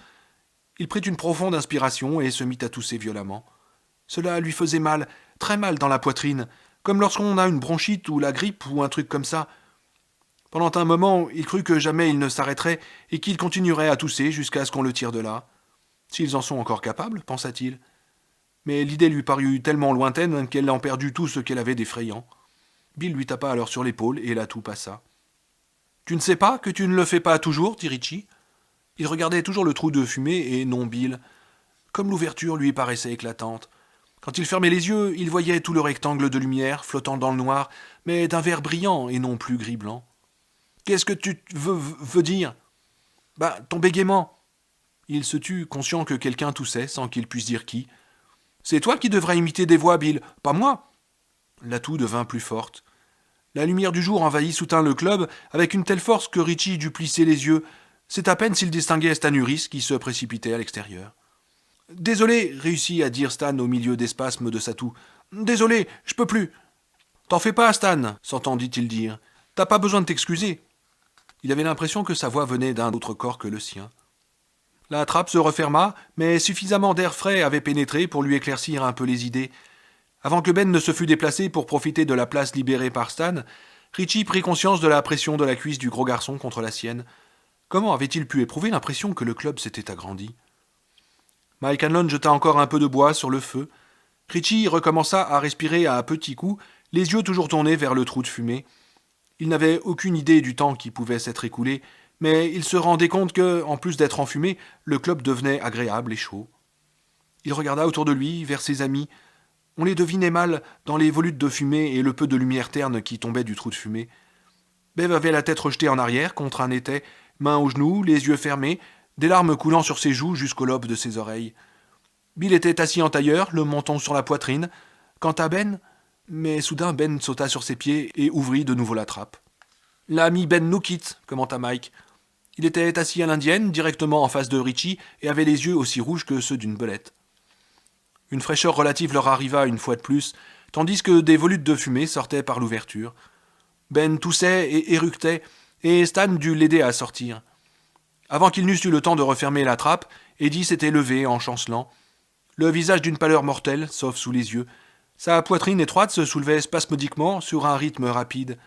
Il prit une profonde inspiration et se mit à tousser violemment. Cela lui faisait mal, très mal dans la poitrine, comme lorsqu'on a une bronchite ou la grippe ou un truc comme ça. Pendant un moment, il crut que jamais il ne s'arrêterait et qu'il continuerait à tousser jusqu'à ce qu'on le tire de là. S'ils en sont encore capables, pensa-t-il. Mais l'idée lui parut tellement lointaine qu'elle en perdut tout ce qu'elle avait d'effrayant. Bill lui tapa alors sur l'épaule et la toux passa. « Tu ne sais pas que tu ne le fais pas toujours ?» dit Richie. Il regardait toujours le trou de fumée et non Bill. Comme l'ouverture lui paraissait éclatante. Quand il fermait les yeux, il voyait tout le rectangle de lumière flottant dans le noir, mais d'un vert brillant et non plus gris-blanc. « Qu'est-ce que tu veux dire ?»« Bah, ton bégaiement. » Il se tut, conscient que quelqu'un toussait, sans qu'il puisse dire qui. « C'est toi qui devrais imiter des voix, Bill, pas moi !» La toux devint plus forte. La lumière du jour envahit soudain le club avec une telle force que Richie dut plisser les yeux. C'est à peine s'il distinguait Stan Uris qui se précipitait à l'extérieur. « Désolé, réussit à dire Stan au milieu des spasmes de sa toux. « Désolé, je peux plus. »« T'en fais pas, Stan, s'entendit-il dire. T'as pas besoin de t'excuser. » Il avait l'impression que sa voix venait d'un autre corps que le sien. La trappe se referma, mais suffisamment d'air frais avait pénétré pour lui éclaircir un peu les idées. Avant que Ben ne se fût déplacé pour profiter de la place libérée par Stan, Richie prit conscience de la pression de la cuisse du gros garçon contre la sienne. Comment avait-il pu éprouver l'impression que le club s'était agrandi ? Mike Hanlon jeta encore un peu de bois sur le feu. Richie recommença à respirer à petits coups, les yeux toujours tournés vers le trou de fumée. Il n'avait aucune idée du temps qui pouvait s'être écoulé, mais il se rendait compte que, en plus d'être enfumé, le club devenait agréable et chaud. Il regarda autour de lui, vers ses amis. On les devinait mal dans les volutes de fumée et le peu de lumière terne qui tombait du trou de fumée. Bev avait la tête rejetée en arrière contre un étai, mains aux genoux, les yeux fermés, des larmes coulant sur ses joues jusqu'au lobe de ses oreilles. Bill était assis en tailleur, le menton sur la poitrine. Quant à Ben... Mais soudain, Ben sauta sur ses pieds et ouvrit de nouveau la trappe. « L'ami Ben nous quitte », commenta Mike. Il était assis à l'indienne, directement en face de Richie, et avait les yeux aussi rouges que ceux d'une belette. Une fraîcheur relative leur arriva une fois de plus, tandis que des volutes de fumée sortaient par l'ouverture. Ben toussait et éructait, et Stan dut l'aider à sortir. Avant qu'ils n'eussent eu le temps de refermer la trappe, Eddie s'était levé en chancelant. Le visage d'une pâleur mortelle, sauf sous les yeux. Sa poitrine étroite se soulevait spasmodiquement sur un rythme rapide.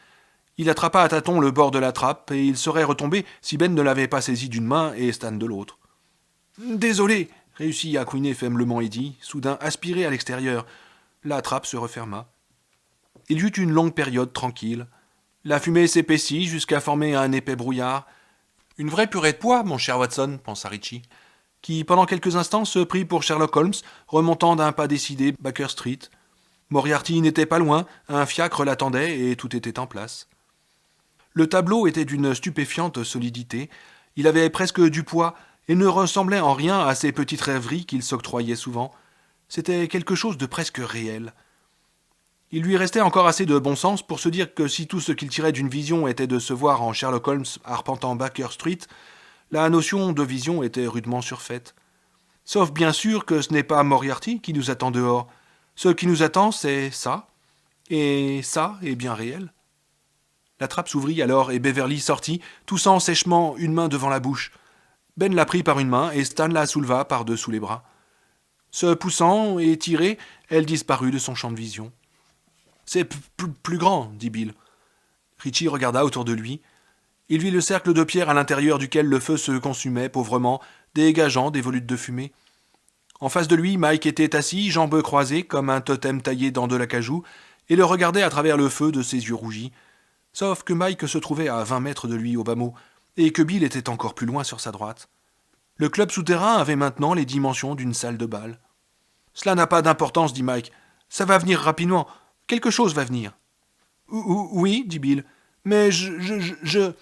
Il attrapa à tâtons le bord de la trappe, et il serait retombé si Ben ne l'avait pas saisi d'une main et Stan de l'autre. « Désolé !» réussit à couiner faiblement Eddie, soudain aspiré à l'extérieur. La trappe se referma. Il y eut une longue période tranquille. La fumée s'épaissit jusqu'à former un épais brouillard. « Une vraie purée de pois, mon cher Watson », pensa Richie, qui pendant quelques instants se prit pour Sherlock Holmes, remontant d'un pas décidé Baker Street. Moriarty n'était pas loin, un fiacre l'attendait et tout était en place. Le tableau était d'une stupéfiante solidité, il avait presque du poids et ne ressemblait en rien à ces petites rêveries qu'il s'octroyait souvent. C'était quelque chose de presque réel. Il lui restait encore assez de bon sens pour se dire que si tout ce qu'il tirait d'une vision était de se voir en Sherlock Holmes arpentant Baker Street, la notion de vision était rudement surfaite. Sauf bien sûr que ce n'est pas Moriarty qui nous attend dehors. Ce qui nous attend, c'est ça. Et ça est bien réel. La trappe s'ouvrit alors et Beverly sortit, toussant sèchement une main devant la bouche. Ben la prit par une main et Stan la souleva par-dessous les bras. Se poussant et tirée, elle disparut de son champ de vision. « C'est plus grand, » dit Bill. Richie regarda autour de lui. Il vit le cercle de pierre à l'intérieur duquel le feu se consumait pauvrement, dégageant des volutes de fumée. En face de lui, Mike était assis, jambes croisées, comme un totem taillé dans de l'acajou, et le regardait à travers le feu de ses yeux rougis. Sauf que Mike se trouvait à 20 mètres de lui au bas mot, et que Bill était encore plus loin sur sa droite. Le club souterrain avait maintenant les dimensions d'une salle de bal. « Cela n'a pas d'importance, dit Mike. Ça va venir rapidement. Quelque chose va venir. »« Oui, dit Bill. Mais je... »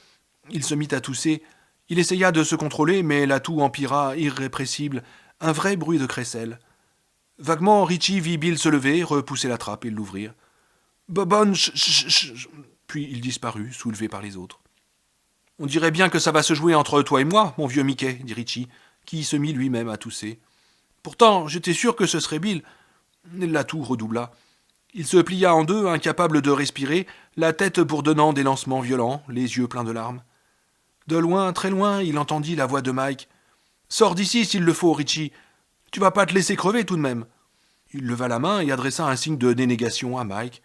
Il se mit à tousser. Il essaya de se contrôler, mais la toux empira irrépressible. Un vrai bruit de crécelle. Vaguement, Richie vit Bill se lever, repousser la trappe et l'ouvrir. « Bonne Puis il disparut, soulevé par les autres. « On dirait bien que ça va se jouer entre toi et moi, mon vieux Mickey, dit Richie, qui se mit lui-même à tousser. Pourtant, j'étais sûr que ce serait Bill. La toux redoubla. Il se plia en deux, incapable de respirer, la tête bourdonnant des lancements violents, les yeux pleins de larmes. De loin, très loin, il entendit la voix de Mike. « Sors d'ici s'il le faut, Richie. Tu vas pas te laisser crever tout de même. » Il leva la main et adressa un signe de dénégation à Mike.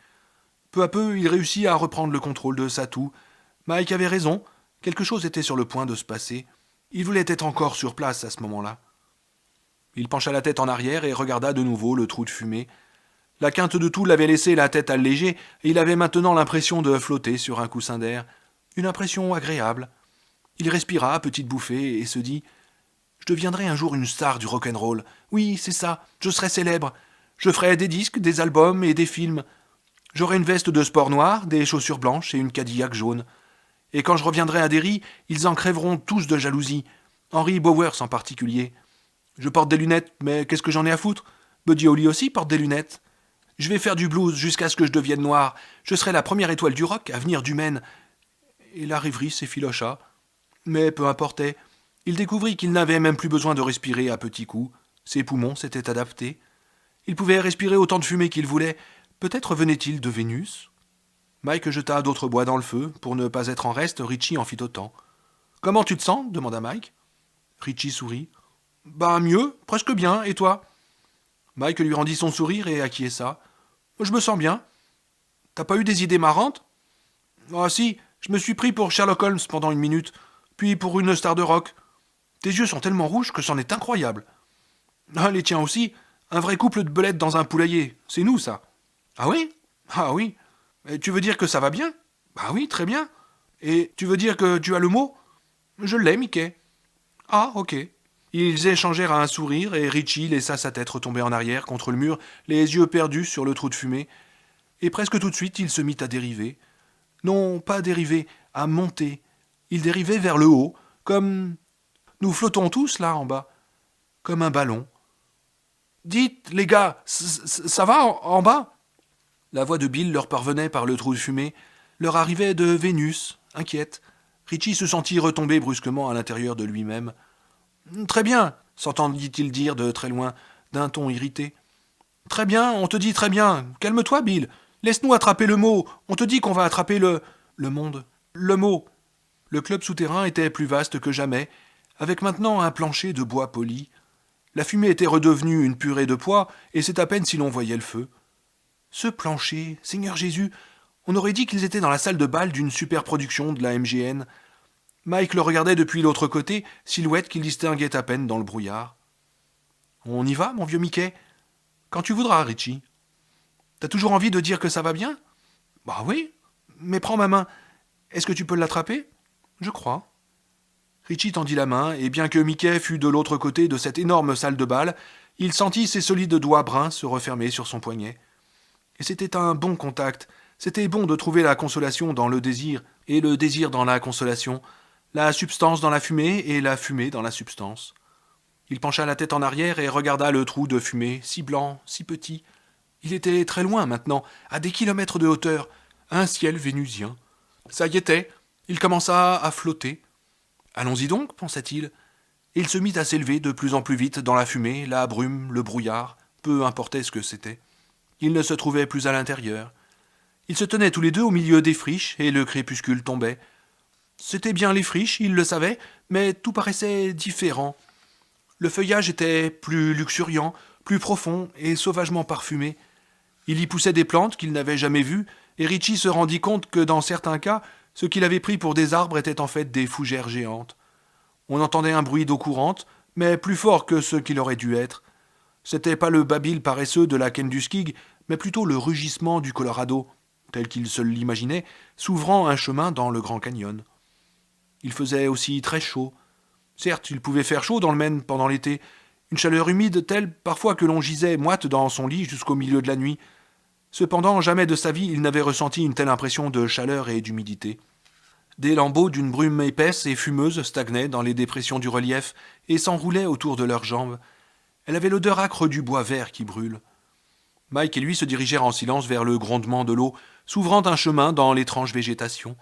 Peu à peu, il réussit à reprendre le contrôle de sa toux. Mike avait raison. Quelque chose était sur le point de se passer. Il voulait être encore sur place à ce moment-là. Il pencha la tête en arrière et regarda de nouveau le trou de fumée. La quinte de toux l'avait laissé la tête allégée et il avait maintenant l'impression de flotter sur un coussin d'air. Une impression agréable. Il respira à petites bouffées et se dit « Je deviendrai un jour une star du rock'n'roll. Oui, c'est ça, je serai célèbre. Je ferai des disques, des albums et des films. J'aurai une veste de sport noire, des chaussures blanches et une Cadillac jaune. Et quand je reviendrai à Derry, ils en crèveront tous de jalousie. Henry Bowers en particulier. Je porte des lunettes, mais qu'est-ce que j'en ai à foutre? Buddy Holly aussi porte des lunettes. Je vais faire du blues jusqu'à ce que je devienne noir. Je serai la première étoile du rock à venir du Maine. » Et la rêverie s'effilocha. Mais peu importait. Il découvrit qu'il n'avait même plus besoin de respirer à petits coups. Ses poumons s'étaient adaptés. Il pouvait respirer autant de fumée qu'il voulait. Peut-être venait-il de Vénus? Mike jeta d'autres bois dans le feu. Pour ne pas être en reste, Richie en fit autant. « Comment tu te sens ?» demanda Mike. Richie sourit. « Ben mieux, presque bien, et toi ?» Mike lui rendit son sourire et acquiesça. « Je me sens bien. T'as pas eu des idées marrantes ?»« Ah si, je me suis pris pour Sherlock Holmes pendant une minute, puis pour une star de rock. Tes yeux sont tellement rouges que c'en est incroyable. Ah, les tiens aussi, un vrai couple de belettes dans un poulailler, c'est nous ça. Ah oui ? Ah oui. Et tu veux dire que ça va bien ? Bah oui, très bien. Et tu veux dire que tu as le mot ? Je l'ai, Mickey. Ah, ok. » Ils échangèrent un sourire et Richie laissa sa tête retomber en arrière contre le mur, les yeux perdus sur le trou de fumée. Et presque tout de suite, il se mit à dériver. Non, pas dériver, à monter. Il dérivait vers le haut, comme Nous flottons tous là en bas, comme un ballon. Dites, les gars, ça va en bas? La voix de Bill leur parvenait par le trou de fumée, leur arrivait de Vénus, inquiète. Richie se sentit retomber brusquement à l'intérieur de lui-même. Très bien, s'entendit-il dire de très loin, d'un ton irrité. Très bien, on te dit très bien. Calme-toi, Bill. Laisse-nous attraper le mot. On te dit qu'on va attraper le monde. Le mot. Le club souterrain était plus vaste que jamais, avec maintenant un plancher de bois poli. La fumée était redevenue une purée de pois, et c'est à peine si l'on voyait le feu. Ce plancher, Seigneur Jésus, on aurait dit qu'ils étaient dans la salle de bal d'une superproduction de la MGN. Mike le regardait depuis l'autre côté, silhouette qu'il distinguait à peine dans le brouillard. On y va, mon vieux Mickey? Quand tu voudras, Richie. T'as toujours envie de dire que ça va bien? Bah oui, mais prends ma main. Est-ce que tu peux l'attraper? Je crois. Richie tendit la main, et bien que Mickey fût de l'autre côté de cette énorme salle de bal, il sentit ses solides doigts bruns se refermer sur son poignet. Et c'était un bon contact. C'était bon de trouver la consolation dans le désir, et le désir dans la consolation, la substance dans la fumée, et la fumée dans la substance. Il pencha la tête en arrière et regarda le trou de fumée, si blanc, si petit. Il était très loin maintenant, à des kilomètres de hauteur, un ciel vénusien. Ça y était, il commença à flotter. Allons-y donc, pensa-t-il. Et il se mit à s'élever de plus en plus vite dans la fumée, la brume, le brouillard, peu importait ce que c'était. Il ne se trouvait plus à l'intérieur. Ils se tenaient tous les deux au milieu des friches, et le crépuscule tombait. C'étaient bien les friches, il le savait, mais tout paraissait différent. Le feuillage était plus luxuriant, plus profond et sauvagement parfumé. Il y poussait des plantes qu'il n'avait jamais vues, et Richie se rendit compte que dans certains cas, ce qu'il avait pris pour des arbres étaient en fait des fougères géantes. On entendait un bruit d'eau courante, mais plus fort que ce qu'il aurait dû être. C'était pas le babil paresseux de la Kentuskig, mais plutôt le rugissement du Colorado, tel qu'il se l'imaginait, s'ouvrant un chemin dans le Grand Canyon. Il faisait aussi très chaud. Certes, il pouvait faire chaud dans le Maine pendant l'été, une chaleur humide telle parfois que l'on gisait moite dans son lit jusqu'au milieu de la nuit. Cependant, jamais de sa vie il n'avait ressenti une telle impression de chaleur et d'humidité. Des lambeaux d'une brume épaisse et fumeuse stagnaient dans les dépressions du relief et s'enroulaient autour de leurs jambes. Elle avait l'odeur âcre du bois vert qui brûle. Mike et lui se dirigèrent en silence vers le grondement de l'eau, s'ouvrant un chemin dans l'étrange végétation.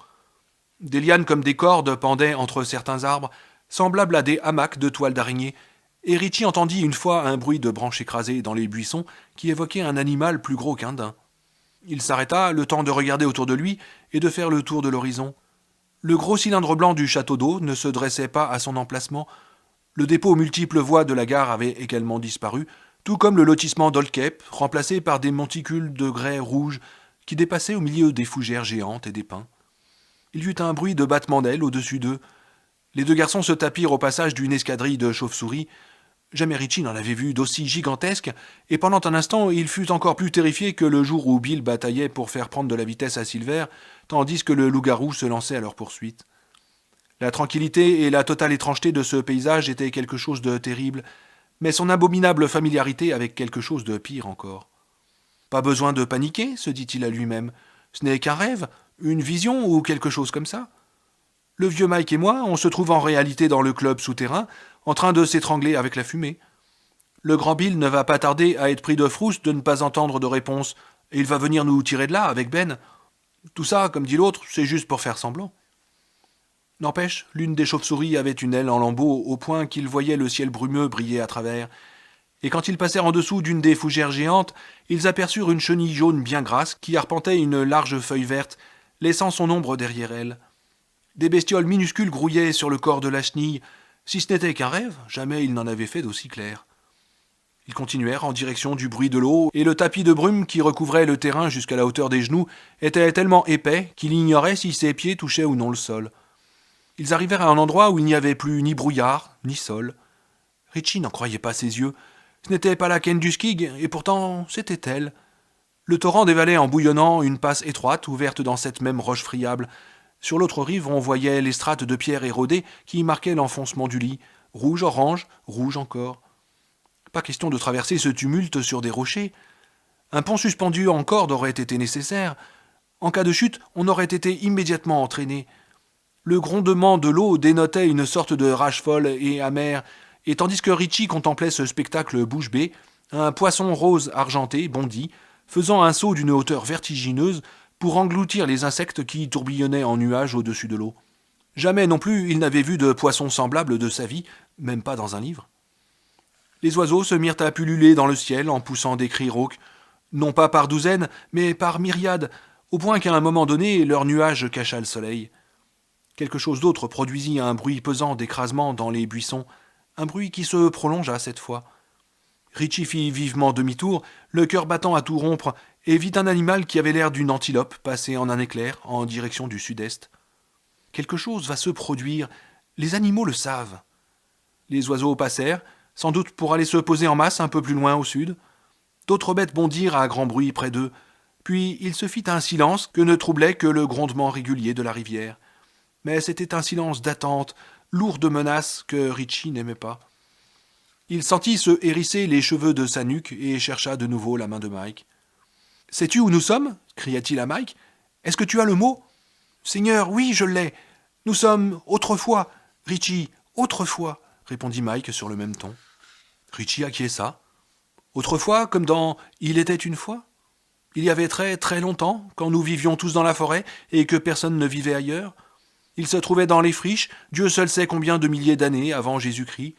Des lianes comme des cordes pendaient entre certains arbres, semblables à des hamacs de toile d'araignée, et Richie entendit une fois un bruit de branches écrasées dans les buissons qui évoquait un animal plus gros qu'un daim. Il s'arrêta, le temps de regarder autour de lui et de faire le tour de l'horizon. Le gros cylindre blanc du château d'eau ne se dressait pas à son emplacement. Le dépôt aux multiples voies de la gare avait également disparu, tout comme le lotissement d'Old Cape, remplacé par des monticules de grès rouge qui dépassaient au milieu des fougères géantes et des pins. Il y eut un bruit de battement d'ailes au-dessus d'eux. Les deux garçons se tapirent au passage d'une escadrille de chauves-souris. Jamais Richie n'en avait vu d'aussi gigantesque, et pendant un instant il fut encore plus terrifié que le jour où Bill bataillait pour faire prendre de la vitesse à Silver, tandis que le loup-garou se lançait à leur poursuite. La tranquillité et la totale étrangeté de ce paysage étaient quelque chose de terrible, mais son abominable familiarité avec quelque chose de pire encore. Pas besoin de paniquer, se dit-il à lui-même. Ce n'est qu'un rêve, une vision ou quelque chose comme ça. Le vieux Mike et moi, on se trouve en réalité dans le club souterrain, en train de s'étrangler avec la fumée. Le grand Bill ne va pas tarder à être pris de frousse de ne pas entendre de réponse, et il va venir nous tirer de là avec Ben. Tout ça, comme dit l'autre, c'est juste pour faire semblant. N'empêche, l'une des chauves-souris avait une aile en lambeaux au point qu'il voyait le ciel brumeux briller à travers, et quand ils passèrent en dessous d'une des fougères géantes, ils aperçurent une chenille jaune bien grasse qui arpentait une large feuille verte, laissant son ombre derrière elle. Des bestioles minuscules grouillaient sur le corps de la chenille. Si ce n'était qu'un rêve, jamais ils n'en avaient fait d'aussi clair. Ils continuèrent en direction du bruit de l'eau, et le tapis de brume qui recouvrait le terrain jusqu'à la hauteur des genoux était tellement épais qu'il ignorait si ses pieds touchaient ou non le sol. Ils arrivèrent à un endroit où il n'y avait plus ni brouillard, ni sol. Richie n'en croyait pas ses yeux. Ce n'était pas la Kentuskig, et pourtant c'était elle. Le torrent dévalait en bouillonnant une passe étroite ouverte dans cette même roche friable. Sur l'autre rive, on voyait les strates de pierre érodées qui marquaient l'enfoncement du lit, rouge-orange, rouge encore. Pas question de traverser ce tumulte sur des rochers. Un pont suspendu en corde aurait été nécessaire. En cas de chute, on aurait été immédiatement entraîné. Le grondement de l'eau dénotait une sorte de rage folle et amère, et tandis que Richie contemplait ce spectacle bouche bée, un poisson rose argenté bondit, faisant un saut d'une hauteur vertigineuse pour engloutir les insectes qui tourbillonnaient en nuages au-dessus de l'eau. Jamais non plus il n'avait vu de poisson semblable de sa vie, même pas dans un livre. Les oiseaux se mirent à pulluler dans le ciel en poussant des cris rauques, non pas par douzaines, mais par myriades, au point qu'à un moment donné, leur nuage cacha le soleil. Quelque chose d'autre produisit un bruit pesant d'écrasement dans les buissons, un bruit qui se prolongea cette fois. Richie fit vivement demi-tour, le cœur battant à tout rompre, et vit un animal qui avait l'air d'une antilope passer en un éclair en direction du sud-est. Quelque chose va se produire, les animaux le savent. Les oiseaux passèrent, sans doute pour aller se poser en masse un peu plus loin au sud. D'autres bêtes bondirent à grand bruit près d'eux, puis il se fit un silence que ne troublait que le grondement régulier de la rivière. Mais c'était un silence d'attente, lourd de menaces que Richie n'aimait pas. Il sentit se hérisser les cheveux de sa nuque et chercha de nouveau la main de Mike. « Sais-tu où nous sommes » cria-t-il à Mike. « Est-ce que tu as le mot ?»« Seigneur, oui, je l'ai. Nous sommes autrefois. Richie, autrefois, » répondit Mike sur le même ton. Richie acquiesça. Autrefois, comme dans « Il était une fois » ? Il y avait très très longtemps, quand nous vivions tous dans la forêt et que personne ne vivait ailleurs. Il se trouvait dans les friches, Dieu seul sait combien de milliers d'années avant Jésus-Christ,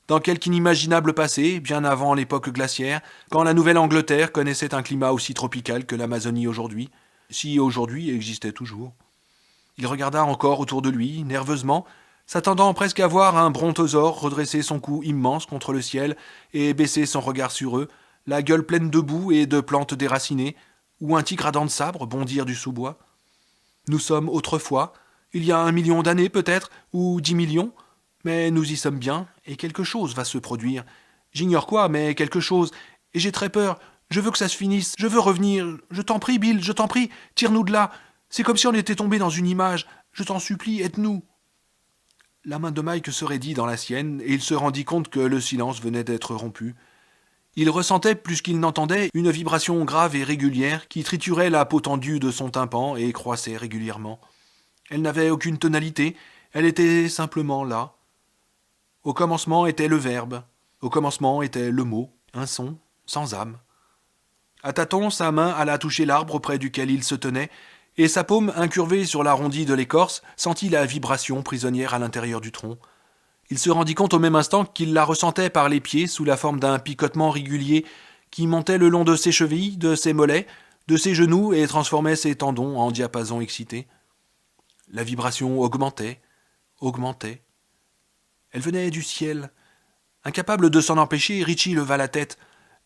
dans quelque inimaginable passé, bien avant l'époque glaciaire, quand la Nouvelle-Angleterre connaissait un climat aussi tropical que l'Amazonie aujourd'hui, si aujourd'hui existait toujours. Il regarda encore autour de lui, nerveusement, s'attendant presque à voir un brontosaure redresser son cou immense contre le ciel et baisser son regard sur eux, la gueule pleine de boue et de plantes déracinées, ou un tigre à dents de sabre bondir du sous-bois. Nous sommes autrefois, il y a 1 million d'années peut-être, ou 10 millions, mais nous y sommes bien, et quelque chose va se produire. J'ignore quoi, mais quelque chose, et j'ai très peur. Je veux que ça se finisse, je veux revenir. Je t'en prie, Bill, je t'en prie, tire-nous de là. C'est comme si on était tombé dans une image. Je t'en supplie, aide-nous. La main de Mike se raidit dans la sienne, et il se rendit compte que le silence venait d'être rompu. Il ressentait, plus qu'il n'entendait, une vibration grave et régulière qui triturait la peau tendue de son tympan et croissait régulièrement. Elle n'avait aucune tonalité, elle était simplement là. Au commencement était le verbe, au commencement était le mot, un son, sans âme. À tâtons, sa main alla toucher l'arbre près duquel il se tenait, et sa paume, incurvée sur l'arrondi de l'écorce, sentit la vibration prisonnière à l'intérieur du tronc. Il se rendit compte au même instant qu'il la ressentait par les pieds sous la forme d'un picotement régulier qui montait le long de ses chevilles, de ses mollets, de ses genoux et transformait ses tendons en diapason excité. La vibration augmentait, augmentait. Elle venait du ciel. Incapable de s'en empêcher, Richie leva la tête.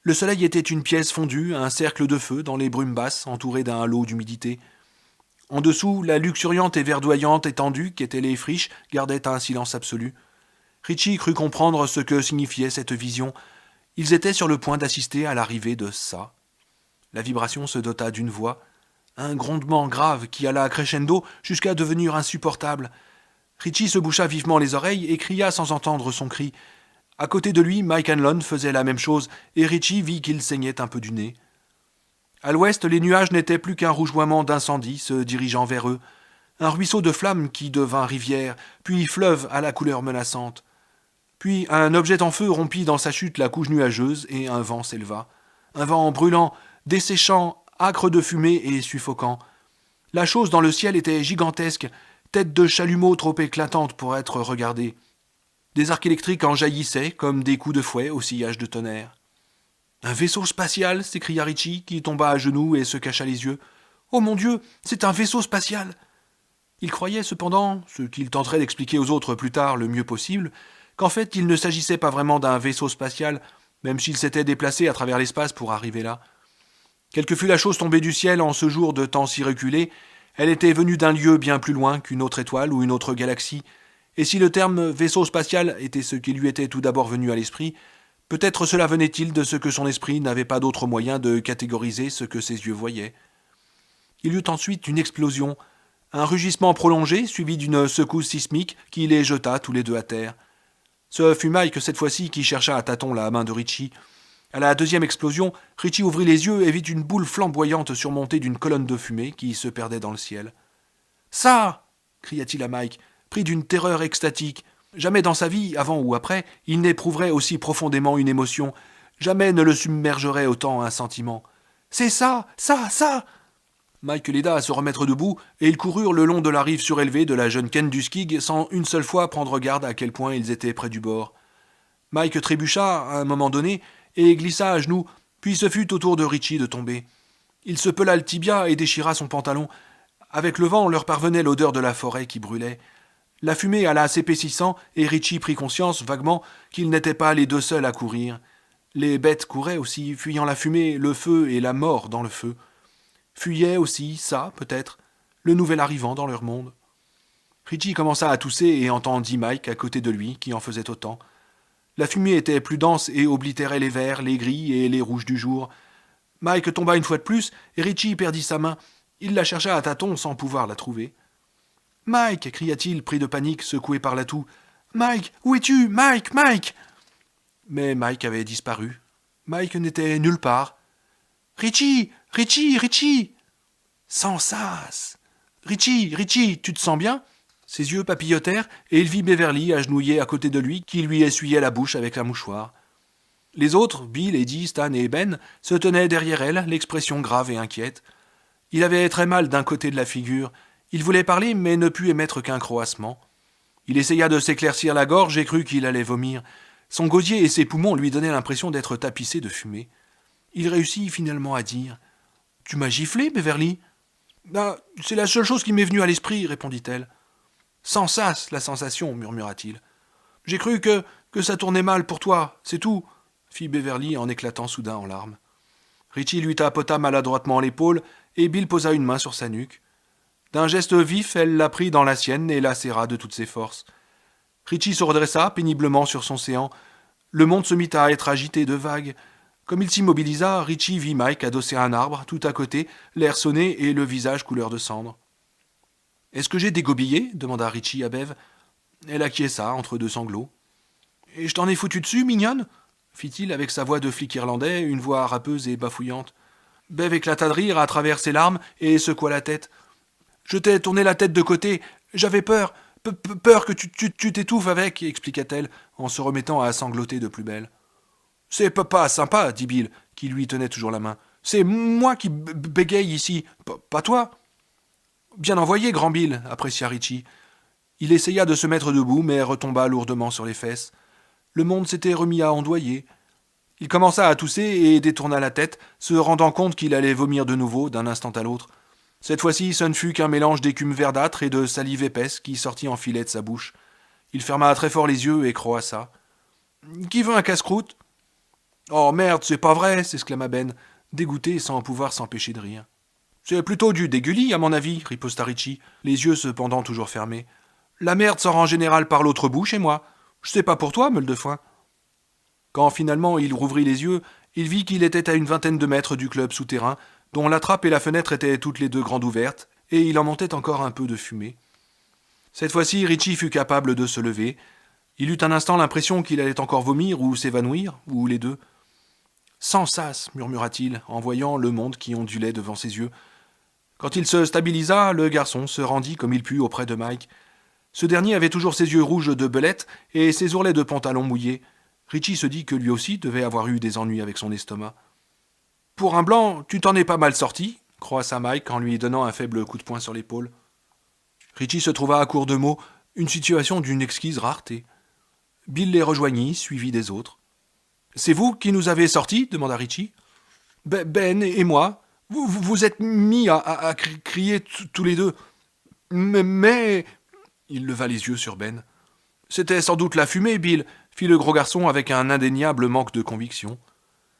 Le soleil était une pièce fondue, un cercle de feu dans les brumes basses, entouré d'un halo d'humidité. En dessous, la luxuriante et verdoyante étendue qu'étaient les friches gardait un silence absolu. Richie crut comprendre ce que signifiait cette vision. Ils étaient sur le point d'assister à l'arrivée de ça. La vibration se dota d'une voix, un grondement grave qui alla crescendo jusqu'à devenir insupportable. Richie se boucha vivement les oreilles et cria sans entendre son cri. À côté de lui, Mike Hanlon faisait la même chose, et Richie vit qu'il saignait un peu du nez. À l'ouest, les nuages n'étaient plus qu'un rougeoiement d'incendie se dirigeant vers eux, un ruisseau de flammes qui devint rivière, puis fleuve à la couleur menaçante. Puis un objet en feu rompit dans sa chute la couche nuageuse et un vent s'éleva. Un vent brûlant, desséchant, âcre de fumée et suffocant. La chose dans le ciel était gigantesque, tête de chalumeau trop éclatante pour être regardée. Des arcs électriques en jaillissaient comme des coups de fouet au sillage de tonnerre. « Un vaisseau spatial !» s'écria Richie, qui tomba à genoux et se cacha les yeux. « Oh mon Dieu, c'est un vaisseau spatial !» Il croyait cependant, ce qu'il tenterait d'expliquer aux autres plus tard le mieux possible, qu'en fait il ne s'agissait pas vraiment d'un vaisseau spatial, même s'il s'était déplacé à travers l'espace pour arriver là. Quelle que fût la chose tombée du ciel en ce jour de temps si reculé, elle était venue d'un lieu bien plus loin qu'une autre étoile ou une autre galaxie, et si le terme vaisseau spatial était ce qui lui était tout d'abord venu à l'esprit, peut-être cela venait-il de ce que son esprit n'avait pas d'autre moyen de catégoriser ce que ses yeux voyaient. Il y eut ensuite une explosion, un rugissement prolongé suivi d'une secousse sismique qui les jeta tous les deux à terre. Ce fut Mike cette fois-ci qui chercha à tâtons la main de Richie. À la deuxième explosion, Richie ouvrit les yeux et vit une boule flamboyante surmontée d'une colonne de fumée qui se perdait dans le ciel. « Ça !» cria-t-il à Mike, pris d'une terreur extatique. Jamais dans sa vie, avant ou après, il n'éprouverait aussi profondément une émotion. Jamais ne le submergerait autant un sentiment. C'est ça, ça. Mike l'aida à se remettre debout, et ils coururent le long de la rive surélevée de la jeune Kentuskig sans une seule fois prendre garde à quel point ils étaient près du bord. Mike trébucha à un moment donné et glissa à genoux, puis ce fut au tour de Richie de tomber. Il se pela le tibia et déchira son pantalon. Avec le vent leur parvenait l'odeur de la forêt qui brûlait. La fumée alla s'épaississant et Richie prit conscience vaguement qu'ils n'étaient pas les deux seuls à courir. Les bêtes couraient aussi, fuyant la fumée, le feu et la mort dans le feu. Fuyaient aussi, ça, peut-être, le nouvel arrivant dans leur monde. Richie commença à tousser et entendit Mike à côté de lui, qui en faisait autant. La fumée était plus dense et oblitérait les verts, les gris et les rouges du jour. Mike tomba une fois de plus et Richie perdit sa main. Il la chercha à tâtons sans pouvoir la trouver. « Mike !» cria-t-il, pris de panique, secoué par la toux. « Mike, où es-tu ? Mike, Mike !» Mais Mike avait disparu. Mike n'était nulle part. « Richie ! Richie ! Richie !» Sans sas. « Richie, tu te sens bien ?» Ses yeux papillotèrent et il vit Beverly agenouillée à côté de lui qui lui essuyait la bouche avec un mouchoir. Les autres, Bill, Eddie, Stan et Ben, se tenaient derrière elle, l'expression grave et inquiète. Il avait très mal d'un côté de la figure. Il voulait parler, mais ne put émettre qu'un croassement. Il essaya de s'éclaircir la gorge et crut qu'il allait vomir. Son gosier et ses poumons lui donnaient l'impression d'être tapissés de fumée. Il réussit finalement à dire « Tu m'as giflé, Beverly ?»« Ah, c'est la seule chose qui m'est venue à l'esprit, » répondit-elle. « Sans sas, la sensation, » murmura-t-il. « J'ai cru que ça tournait mal pour toi, c'est tout, » fit Beverly en éclatant soudain en larmes. Richie lui tapota maladroitement l'épaule et Bill posa une main sur sa nuque. D'un geste vif, elle la prit dans la sienne et la serra de toutes ses forces. Richie se redressa péniblement sur son séant. Le monde se mit à être agité de vagues. Comme il s'immobilisa, Richie vit Mike adossé à un arbre, tout à côté, l'air sonné et le visage couleur de cendre. « Est-ce que j'ai dégobillé ?» demanda Richie à Bev. Elle acquiesça entre deux sanglots. « Et je t'en ai foutu dessus, mignonne ?» fit-il avec sa voix de flic irlandais, une voix râpeuse et bafouillante. Bev éclata de rire à travers ses larmes et secoua la tête. « Je t'ai tourné la tête de côté. J'avais peur. Peur que tu t'étouffes avec, » expliqua-t-elle, en se remettant à sangloter de plus belle. « C'est pas sympa, » dit Bill, qui lui tenait toujours la main. « C'est moi qui bégaye ici, pas toi. » Bien envoyé, grand Bill, apprécia Richie. Il essaya de se mettre debout, mais retomba lourdement sur les fesses. Le monde s'était remis à ondoyer. Il commença à tousser et détourna la tête, se rendant compte qu'il allait vomir de nouveau d'un instant à l'autre. Cette fois-ci, ce ne fut qu'un mélange d'écume verdâtre et de salive épaisse qui sortit en filet de sa bouche. Il ferma très fort les yeux et croassa. « Qui veut un casse-croûte ?»« Oh merde, c'est pas vrai !» s'exclama Ben, dégoûté sans pouvoir s'empêcher de rire. « C'est plutôt du dégueulis, à mon avis, » riposta Richie, les yeux cependant toujours fermés. « La merde sort en général par l'autre bout chez moi. Je sais pas pour toi, meule de foin. » Quand finalement il rouvrit les yeux, il vit qu'il était à une vingtaine de mètres du club souterrain, dont la trappe et la fenêtre étaient toutes les deux grandes ouvertes, et il en montait encore un peu de fumée. Cette fois-ci, Richie fut capable de se lever. Il eut un instant l'impression qu'il allait encore vomir ou s'évanouir, ou les deux. « Sans sas !» murmura-t-il, en voyant le monde qui ondulait devant ses yeux. Quand il se stabilisa, le garçon se rendit comme il put auprès de Mike. Ce dernier avait toujours ses yeux rouges de belette et ses ourlets de pantalon mouillés. Richie se dit que lui aussi devait avoir eu des ennuis avec son estomac. « Pour un blanc, tu t'en es pas mal sorti ?» croassa Mike en lui donnant un faible coup de poing sur l'épaule. Richie se trouva à court de mots, une situation d'une exquise rareté. Bill les rejoignit, suivi des autres. « C'est vous qui nous avez sortis ?» demanda Richie. « Ben et moi. Vous êtes mis à crier tous les deux. Mais... » Il leva les yeux sur Ben. « C'était sans doute la fumée, Bill, » fit le gros garçon avec un indéniable manque de conviction.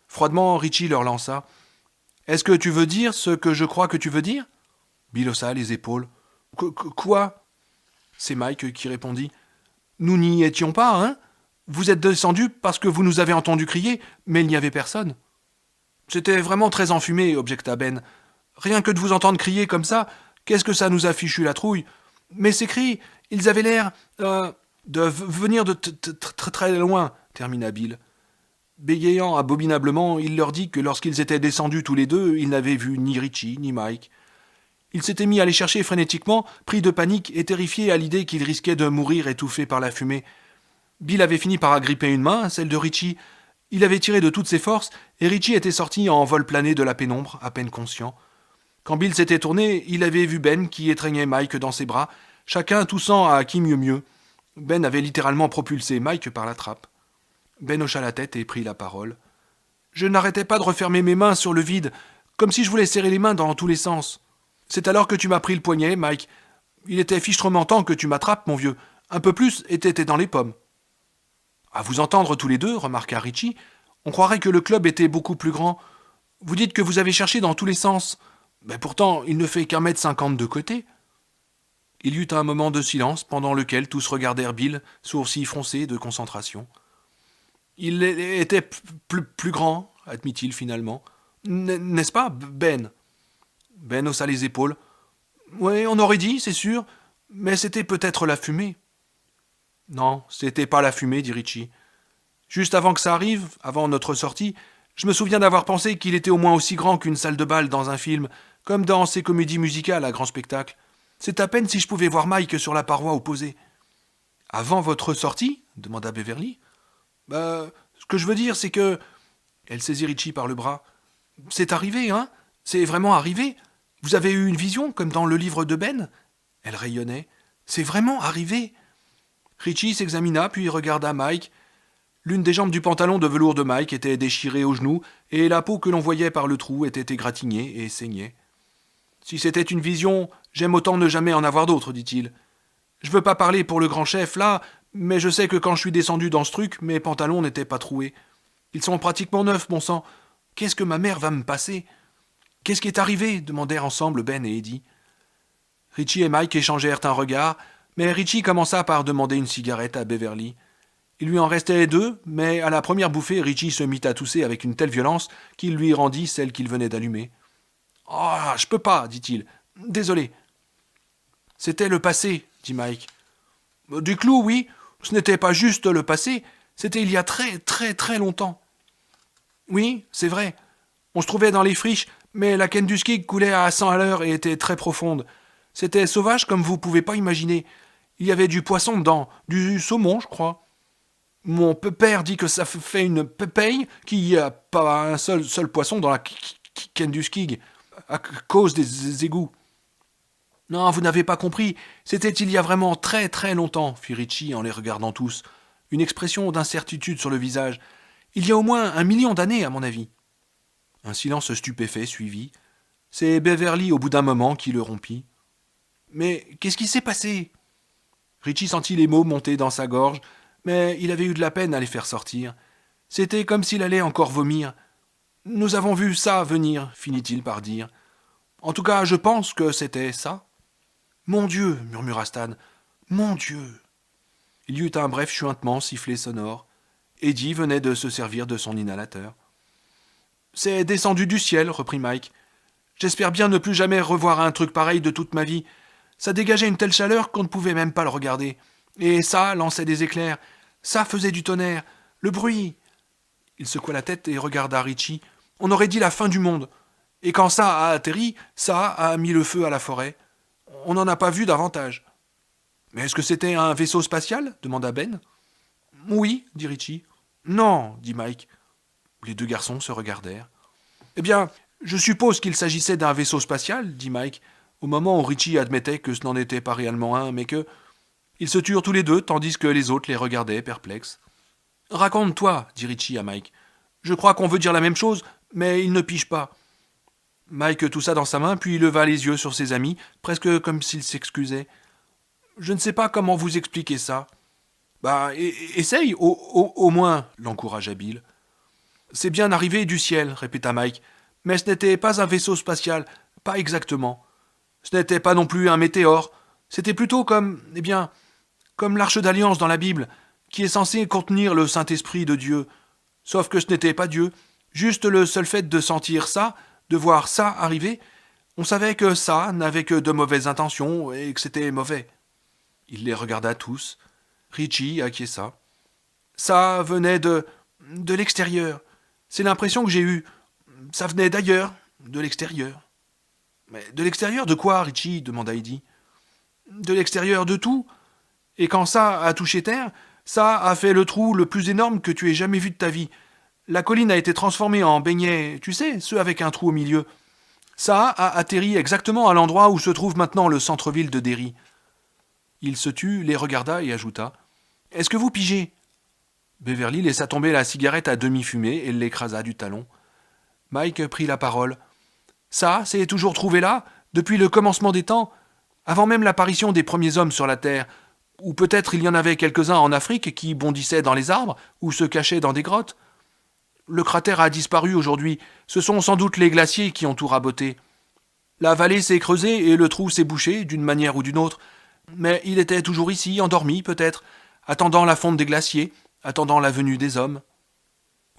Froidement, Richie leur lança. « Est-ce que tu veux dire ce que je crois que tu veux dire ?» Bill haussa les épaules. « Quoi ?» C'est Mike qui répondit. « Nous n'y étions pas, hein ? Vous êtes descendus parce que vous nous avez entendus crier, mais il n'y avait personne. » C'était vraiment très enfumé, objecta Ben. Rien que de vous entendre crier comme ça, qu'est-ce que ça nous a fichu la trouille ? Mais ces cris, ils avaient l'air de venir de très loin, termina Bill. Bégayant abominablement, il leur dit que lorsqu'ils étaient descendus tous les deux, ils n'avaient vu ni Richie ni Mike. Il s'était mis à les chercher frénétiquement, pris de panique et terrifié à l'idée qu'il risquait de mourir étouffé par la fumée. Bill avait fini par agripper une main, celle de Richie. Il avait tiré de toutes ses forces, et Richie était sorti en vol plané de la pénombre, à peine conscient. Quand Bill s'était tourné, il avait vu Ben qui étreignait Mike dans ses bras, chacun toussant à qui mieux mieux. Ben avait littéralement propulsé Mike par la trappe. Ben hocha la tête et prit la parole. Je n'arrêtais pas de refermer mes mains sur le vide, comme si je voulais serrer les mains dans tous les sens. C'est alors que tu m'as pris le poignet, Mike. Il était fichtrement temps que tu m'attrapes, mon vieux. Un peu plus, et t'étais dans les pommes. À vous entendre tous les deux, remarqua Richie, on croirait que le club était beaucoup plus grand. Vous dites que vous avez cherché dans tous les sens. Mais pourtant, il ne fait qu'1,50 m de côté. Il y eut un moment de silence pendant lequel tous regardèrent Bill, sourcils froncés de concentration. Il était plus grand, admit-il finalement. N'est-ce pas, Ben? Ben haussa les épaules. Oui, on aurait dit, c'est sûr, mais c'était peut-être la fumée. Non, c'était pas la fumée, dit Richie. Juste avant que ça arrive, avant notre sortie, je me souviens d'avoir pensé qu'il était au moins aussi grand qu'une salle de bal dans un film, comme dans ces comédies musicales à grand spectacle. C'est à peine si je pouvais voir Mike sur la paroi opposée. Avant votre sortie? Demanda Beverly. Ce que je veux dire, c'est que... Elle saisit Richie par le bras. C'est arrivé, hein? C'est vraiment arrivé. Vous avez eu une vision, comme dans le livre de Ben? Elle rayonnait. C'est vraiment arrivé. Richie s'examina, puis regarda Mike. L'une des jambes du pantalon de velours de Mike était déchirée au genou, et la peau que l'on voyait par le trou était égratignée et saignait. Si c'était une vision, j'aime autant ne jamais en avoir d'autres, dit-il. Je veux pas parler pour le grand chef, là, mais je sais que quand je suis descendu dans ce truc, mes pantalons n'étaient pas troués. Ils sont pratiquement neufs, bon sang. Qu'est-ce que ma mère va me passer? Qu'est-ce qui est arrivé? Demandèrent ensemble Ben et Eddie. Richie et Mike échangèrent un regard, mais Richie commença par demander une cigarette à Beverly. Il lui en restait 2, mais à la première bouffée, Richie se mit à tousser avec une telle violence qu'il lui rendit celle qu'il venait d'allumer. « Oh, je peux pas, dit-il. Désolé. » C'était le passé, dit Mike. Du clou, oui. Ce n'était pas juste le passé, c'était il y a très, très, très longtemps. Oui, c'est vrai. On se trouvait dans les friches, mais la Kentucky coulait à 100 à l'heure et était très profonde. C'était sauvage comme vous pouvez pas imaginer. Il y avait du poisson dedans, du saumon, je crois. Mon père dit que ça fait une paye qu'il n'y a pas un seul poisson dans la Kentucky à cause des égouts. Non, vous n'avez pas compris. C'était il y a vraiment très très longtemps, fit Richie en les regardant tous, une expression d'incertitude sur le visage. Il y a au moins 1 million d'années, à mon avis. Un silence stupéfait suivit. C'est Beverly, au bout d'un moment, qui le rompit. Mais qu'est-ce qui s'est passé? Richie sentit les mots monter dans sa gorge, mais il avait eu de la peine à les faire sortir. C'était comme s'il allait encore vomir. Nous avons vu ça venir, finit-il par dire. En tout cas, je pense que c'était ça. Mon Dieu, murmura Stan. Mon Dieu. Il y eut un bref chuintement sifflé sonore. Eddie venait de se servir de son inhalateur. C'est descendu du ciel, reprit Mike. J'espère bien ne plus jamais revoir un truc pareil de toute ma vie. Ça dégageait une telle chaleur qu'on ne pouvait même pas le regarder. Et ça lançait des éclairs. Ça faisait du tonnerre. Le bruit. Il secoua la tête et regarda Richie. On aurait dit la fin du monde. Et quand ça a atterri, ça a mis le feu à la forêt. On n'en a pas vu davantage. Mais est-ce que c'était un vaisseau spatial? Demanda Ben. Oui, dit Richie. Non, dit Mike. Les deux garçons se regardèrent. Eh bien, je suppose qu'il s'agissait d'un vaisseau spatial, dit Mike, au moment où Richie admettait que ce n'en était pas réellement un, mais que... Ils se turent tous les deux, tandis que les autres les regardaient, perplexes. Raconte-toi, dit Richie à Mike. Je crois qu'on veut dire la même chose, mais il ne pige pas. Mike toussa dans sa main, puis leva les yeux sur ses amis, presque comme s'il s'excusait. Je ne sais pas comment vous expliquer ça. Essaye, au moins, l'encouragea Bill. C'est bien arrivé du ciel, répéta Mike, mais ce n'était pas un vaisseau spatial, pas exactement. Ce n'était pas non plus un météore, c'était plutôt comme, comme l'arche d'alliance dans la Bible, qui est censée contenir le Saint-Esprit de Dieu. Sauf que ce n'était pas Dieu, juste le seul fait de sentir ça, de voir ça arriver, on savait que ça n'avait que de mauvaises intentions et que c'était mauvais. Il les regarda tous. Richie acquiesça. Ça venait de l'extérieur. C'est l'impression que j'ai eue. Ça venait d'ailleurs, de l'extérieur. Mais de l'extérieur de quoi, Richie demanda Heidi. De l'extérieur de tout. Et quand ça a touché terre, ça a fait le trou le plus énorme que tu aies jamais vu de ta vie. La colline a été transformée en beignet, tu sais, ceux avec un trou au milieu. Ça a atterri exactement à l'endroit où se trouve maintenant le centre-ville de Derry. Il se tut, les regarda et ajouta « Est-ce que vous pigez ?» Beverly laissa tomber la cigarette à demi fumée et l'écrasa du talon. Mike prit la parole. « Ça, c'est toujours trouvé là, depuis le commencement des temps, avant même l'apparition des premiers hommes sur la Terre, ou peut-être il y en avait quelques-uns en Afrique qui bondissaient dans les arbres ou se cachaient dans des grottes. Le cratère a disparu aujourd'hui, ce sont sans doute les glaciers qui ont tout raboté. La vallée s'est creusée et le trou s'est bouché d'une manière ou d'une autre, mais il était toujours ici, endormi peut-être, attendant la fonte des glaciers, attendant la venue des hommes.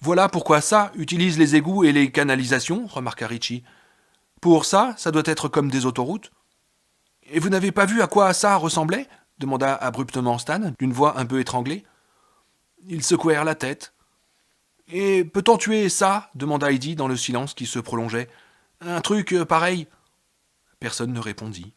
Voilà pourquoi ça utilise les égouts et les canalisations, remarqua Richie. Pour ça, ça doit être comme des autoroutes. Et vous n'avez pas vu à quoi ça ressemblait demanda abruptement Stan, d'une voix un peu étranglée. Ils secouèrent la tête. Et peut-on tuer ça demanda Heidi dans le silence qui se prolongeait. Un truc pareil. Personne ne répondit.